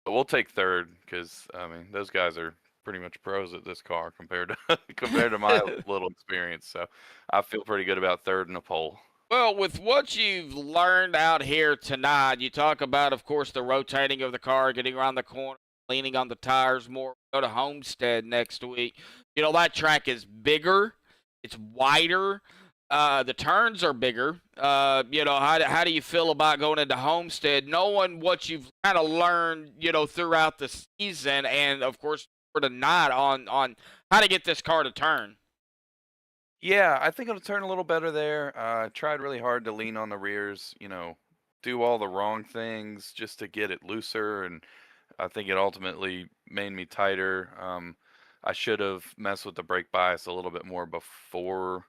we'll take 3rd, because I mean, those guys are pretty much pros at this car compared to my little experience. So I feel pretty good about 3rd in a pole. Well, with what you've learned out here tonight, you talk about, of course, the rotating of the car, getting around the corner, leaning on the tires more. Go to Homestead next week. That track is bigger. It's wider. The turns are bigger. How do you feel about going into Homestead, knowing what you've kind of learned, throughout the season, and, of course, for tonight on how to get this car to turn? Yeah, I think it'll turn a little better there. I tried really hard to lean on the rears, do all the wrong things just to get it looser, and I think it ultimately made me tighter. I should have messed with the brake bias a little bit more before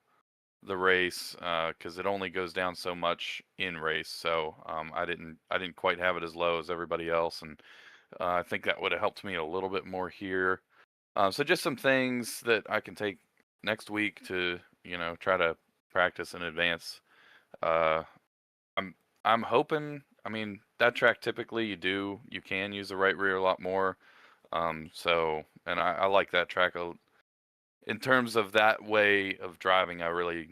the race, because it only goes down so much in race. So I didn't quite have it as low as everybody else, and I think that would have helped me a little bit more here. So just some things that I can take next week to try to practice in advance. I'm hoping. I mean, that track typically you can use the right rear a lot more. So, and I like that track. In terms of that way of driving, I'm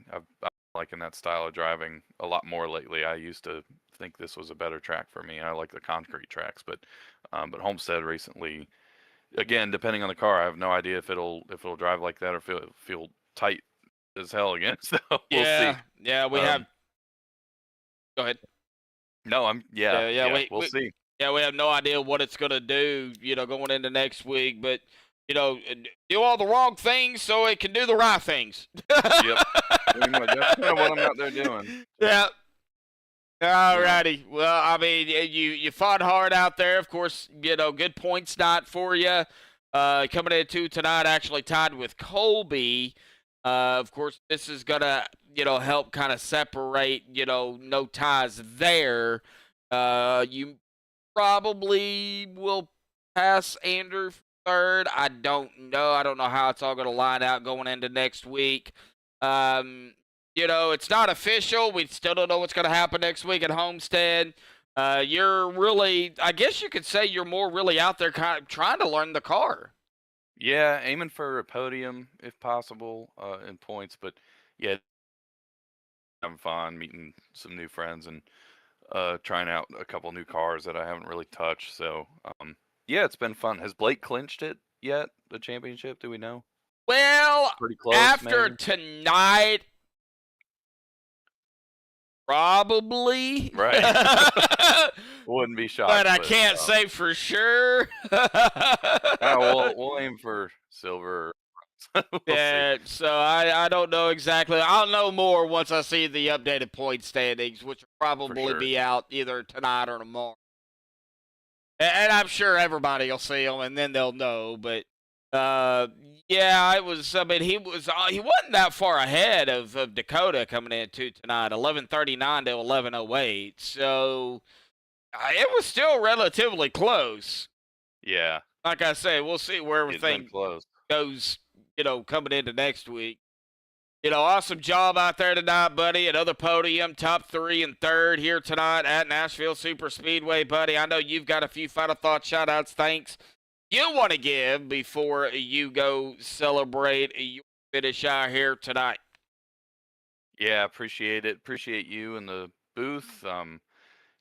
liking that style of driving a lot more lately. I used to think this was a better track for me. I like the concrete tracks, but Homestead recently, again, depending on the car, I have no idea if it'll drive like that or feel tight as hell again. So we'll see. Yeah, we have. Go ahead. No, we'll see. Yeah, we have no idea what it's gonna do, going into next week, but do all the wrong things so it can do the right things. Yep. That's kind of what I'm out there doing. Yeah. All righty. Well, I mean, you fought hard out there. Of course, good points night for you. Coming into tonight, actually tied with Colby. Of course, this is gonna, help kind of separate, no ties there. You probably will pass Andrew for 3rd. I don't know. I don't know how it's all gonna line out going into next week. It's not official. We still don't know what's going to happen next week at Homestead. You're really, I guess you could say you're more really out there kind of trying to learn the car. Yeah, aiming for a podium if possible in points. But yeah, having fun, meeting some new friends, and trying out a couple new cars that I haven't really touched. So yeah, it's been fun. Has Blake clinched it yet, the championship? Do we know? Well, pretty close, after maybe? tonight, Probably. Right. Wouldn't be shocked. But I can't say for sure. We'll aim for silver. We'll yeah, see. so I don't know exactly. I'll know more once I see the updated point standings, which will probably sure. be out either tonight or tomorrow. And I'm sure everybody will see them, and then they'll know. But yeah, it was. I mean, he wasn't that far ahead of Dakota coming into tonight, 11:39 to 11:08. So it was still relatively close. Yeah. Like I say, we'll see where everything goes. Coming into next week. Awesome job out there tonight, buddy. Another podium, top 3 and 3rd here tonight at Nashville Super Speedway, buddy. I know you've got a few final thoughts, shout-outs, thanks you want to give before you go celebrate your finish out here tonight. Yeah, appreciate it. Appreciate you in the booth.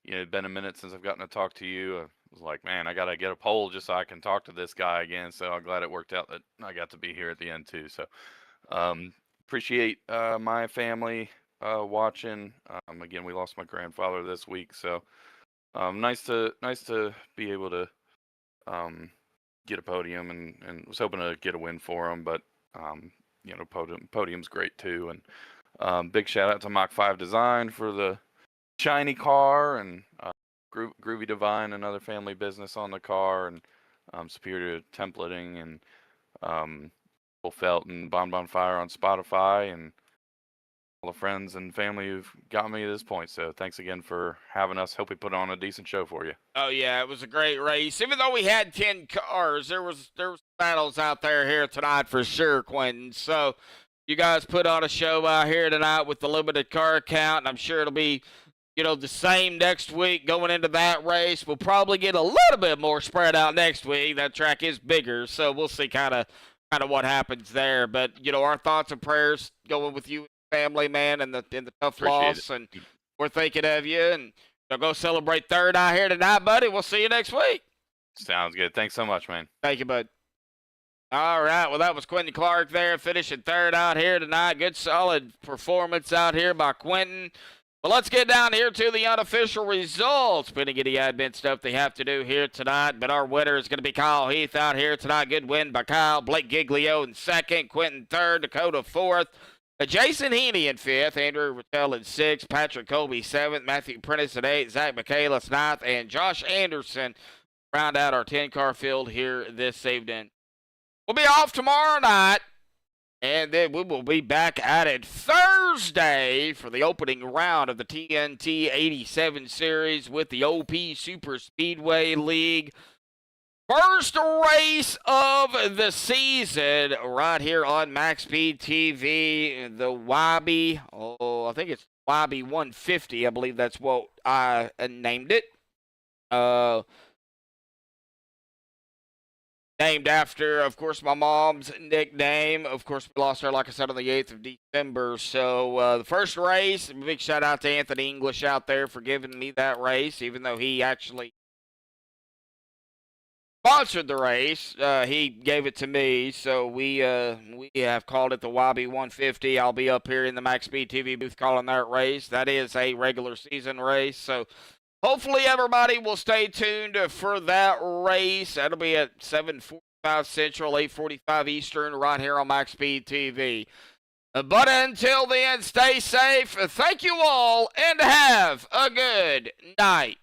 It's been a minute since I've gotten to talk to you. I was like, man, I got to get a poll just so I can talk to this guy again. So I'm glad it worked out that I got to be here at the end too. So appreciate my family watching. Again, we lost my grandfather this week, so nice to be able to get a podium, and was hoping to get a win for him, but podium's great too. And big shout out to Mach 5 Design for the shiny car, and Groovy Divine, another family business on the car, and Superior Templating, and Will Felt and Bon Fire on Spotify, and all the friends and family who've got me to this point. So thanks again for having us. Hope we put on a decent show for you. Oh yeah, it was a great race. Even though we had 10 cars, there was battles out there here tonight for sure, Quentin. So you guys put on a show out here tonight with the limited car count, and I'm sure it'll be the same next week going into that race. We'll probably get a little bit more spread out next week. That track is bigger, so we'll see kind of what happens there. But our thoughts and prayers going with you, family, man, and the tough loss, and we're thinking of you. And go celebrate 3rd out here tonight, buddy. We'll see you next week. Sounds good. Thanks so much, man. Thank you, bud. All right, well, that was Quentin Clark there, finishing 3rd out here tonight. Good, solid performance out here by Quentin. Well, let's get down here to the unofficial results. Been to get the admin stuff they have to do here tonight, but our winner is going to be Kyle Heath out here tonight. Good win by Kyle. Blake Giglio in 2nd, Quentin 3rd, Dakota 4th, Jason Heaney in 5th, Andrew Rattel in 6th, Patrick Colby 7th, Matthew Prentice at 8th, Zach Michaelis 9th, and Josh Anderson round out our 10-car field here this evening. We'll be off tomorrow night, and then we will be back at it Thursday for the opening round of the TNT 87 Series with the OP Super Speedway League. First race of the season right here on MaxspeedTV. The YB, I think it's YB 150. I believe that's what I named it. Named after, of course, my mom's nickname. Of course, we lost her, like I said, on the 8th of December. So the first race, a big shout out to Anthony English out there for giving me that race, even though he actually sponsored the race. He gave it to me, so we have called it the YB 150. I'll be up here in the MaxspeedTV booth calling that race. That is a regular season race, so hopefully everybody will stay tuned for that race. That'll be at 7:45 Central, 8:45 Eastern, right here on MaxspeedTV. But until then, stay safe. Thank you all, and have a good night.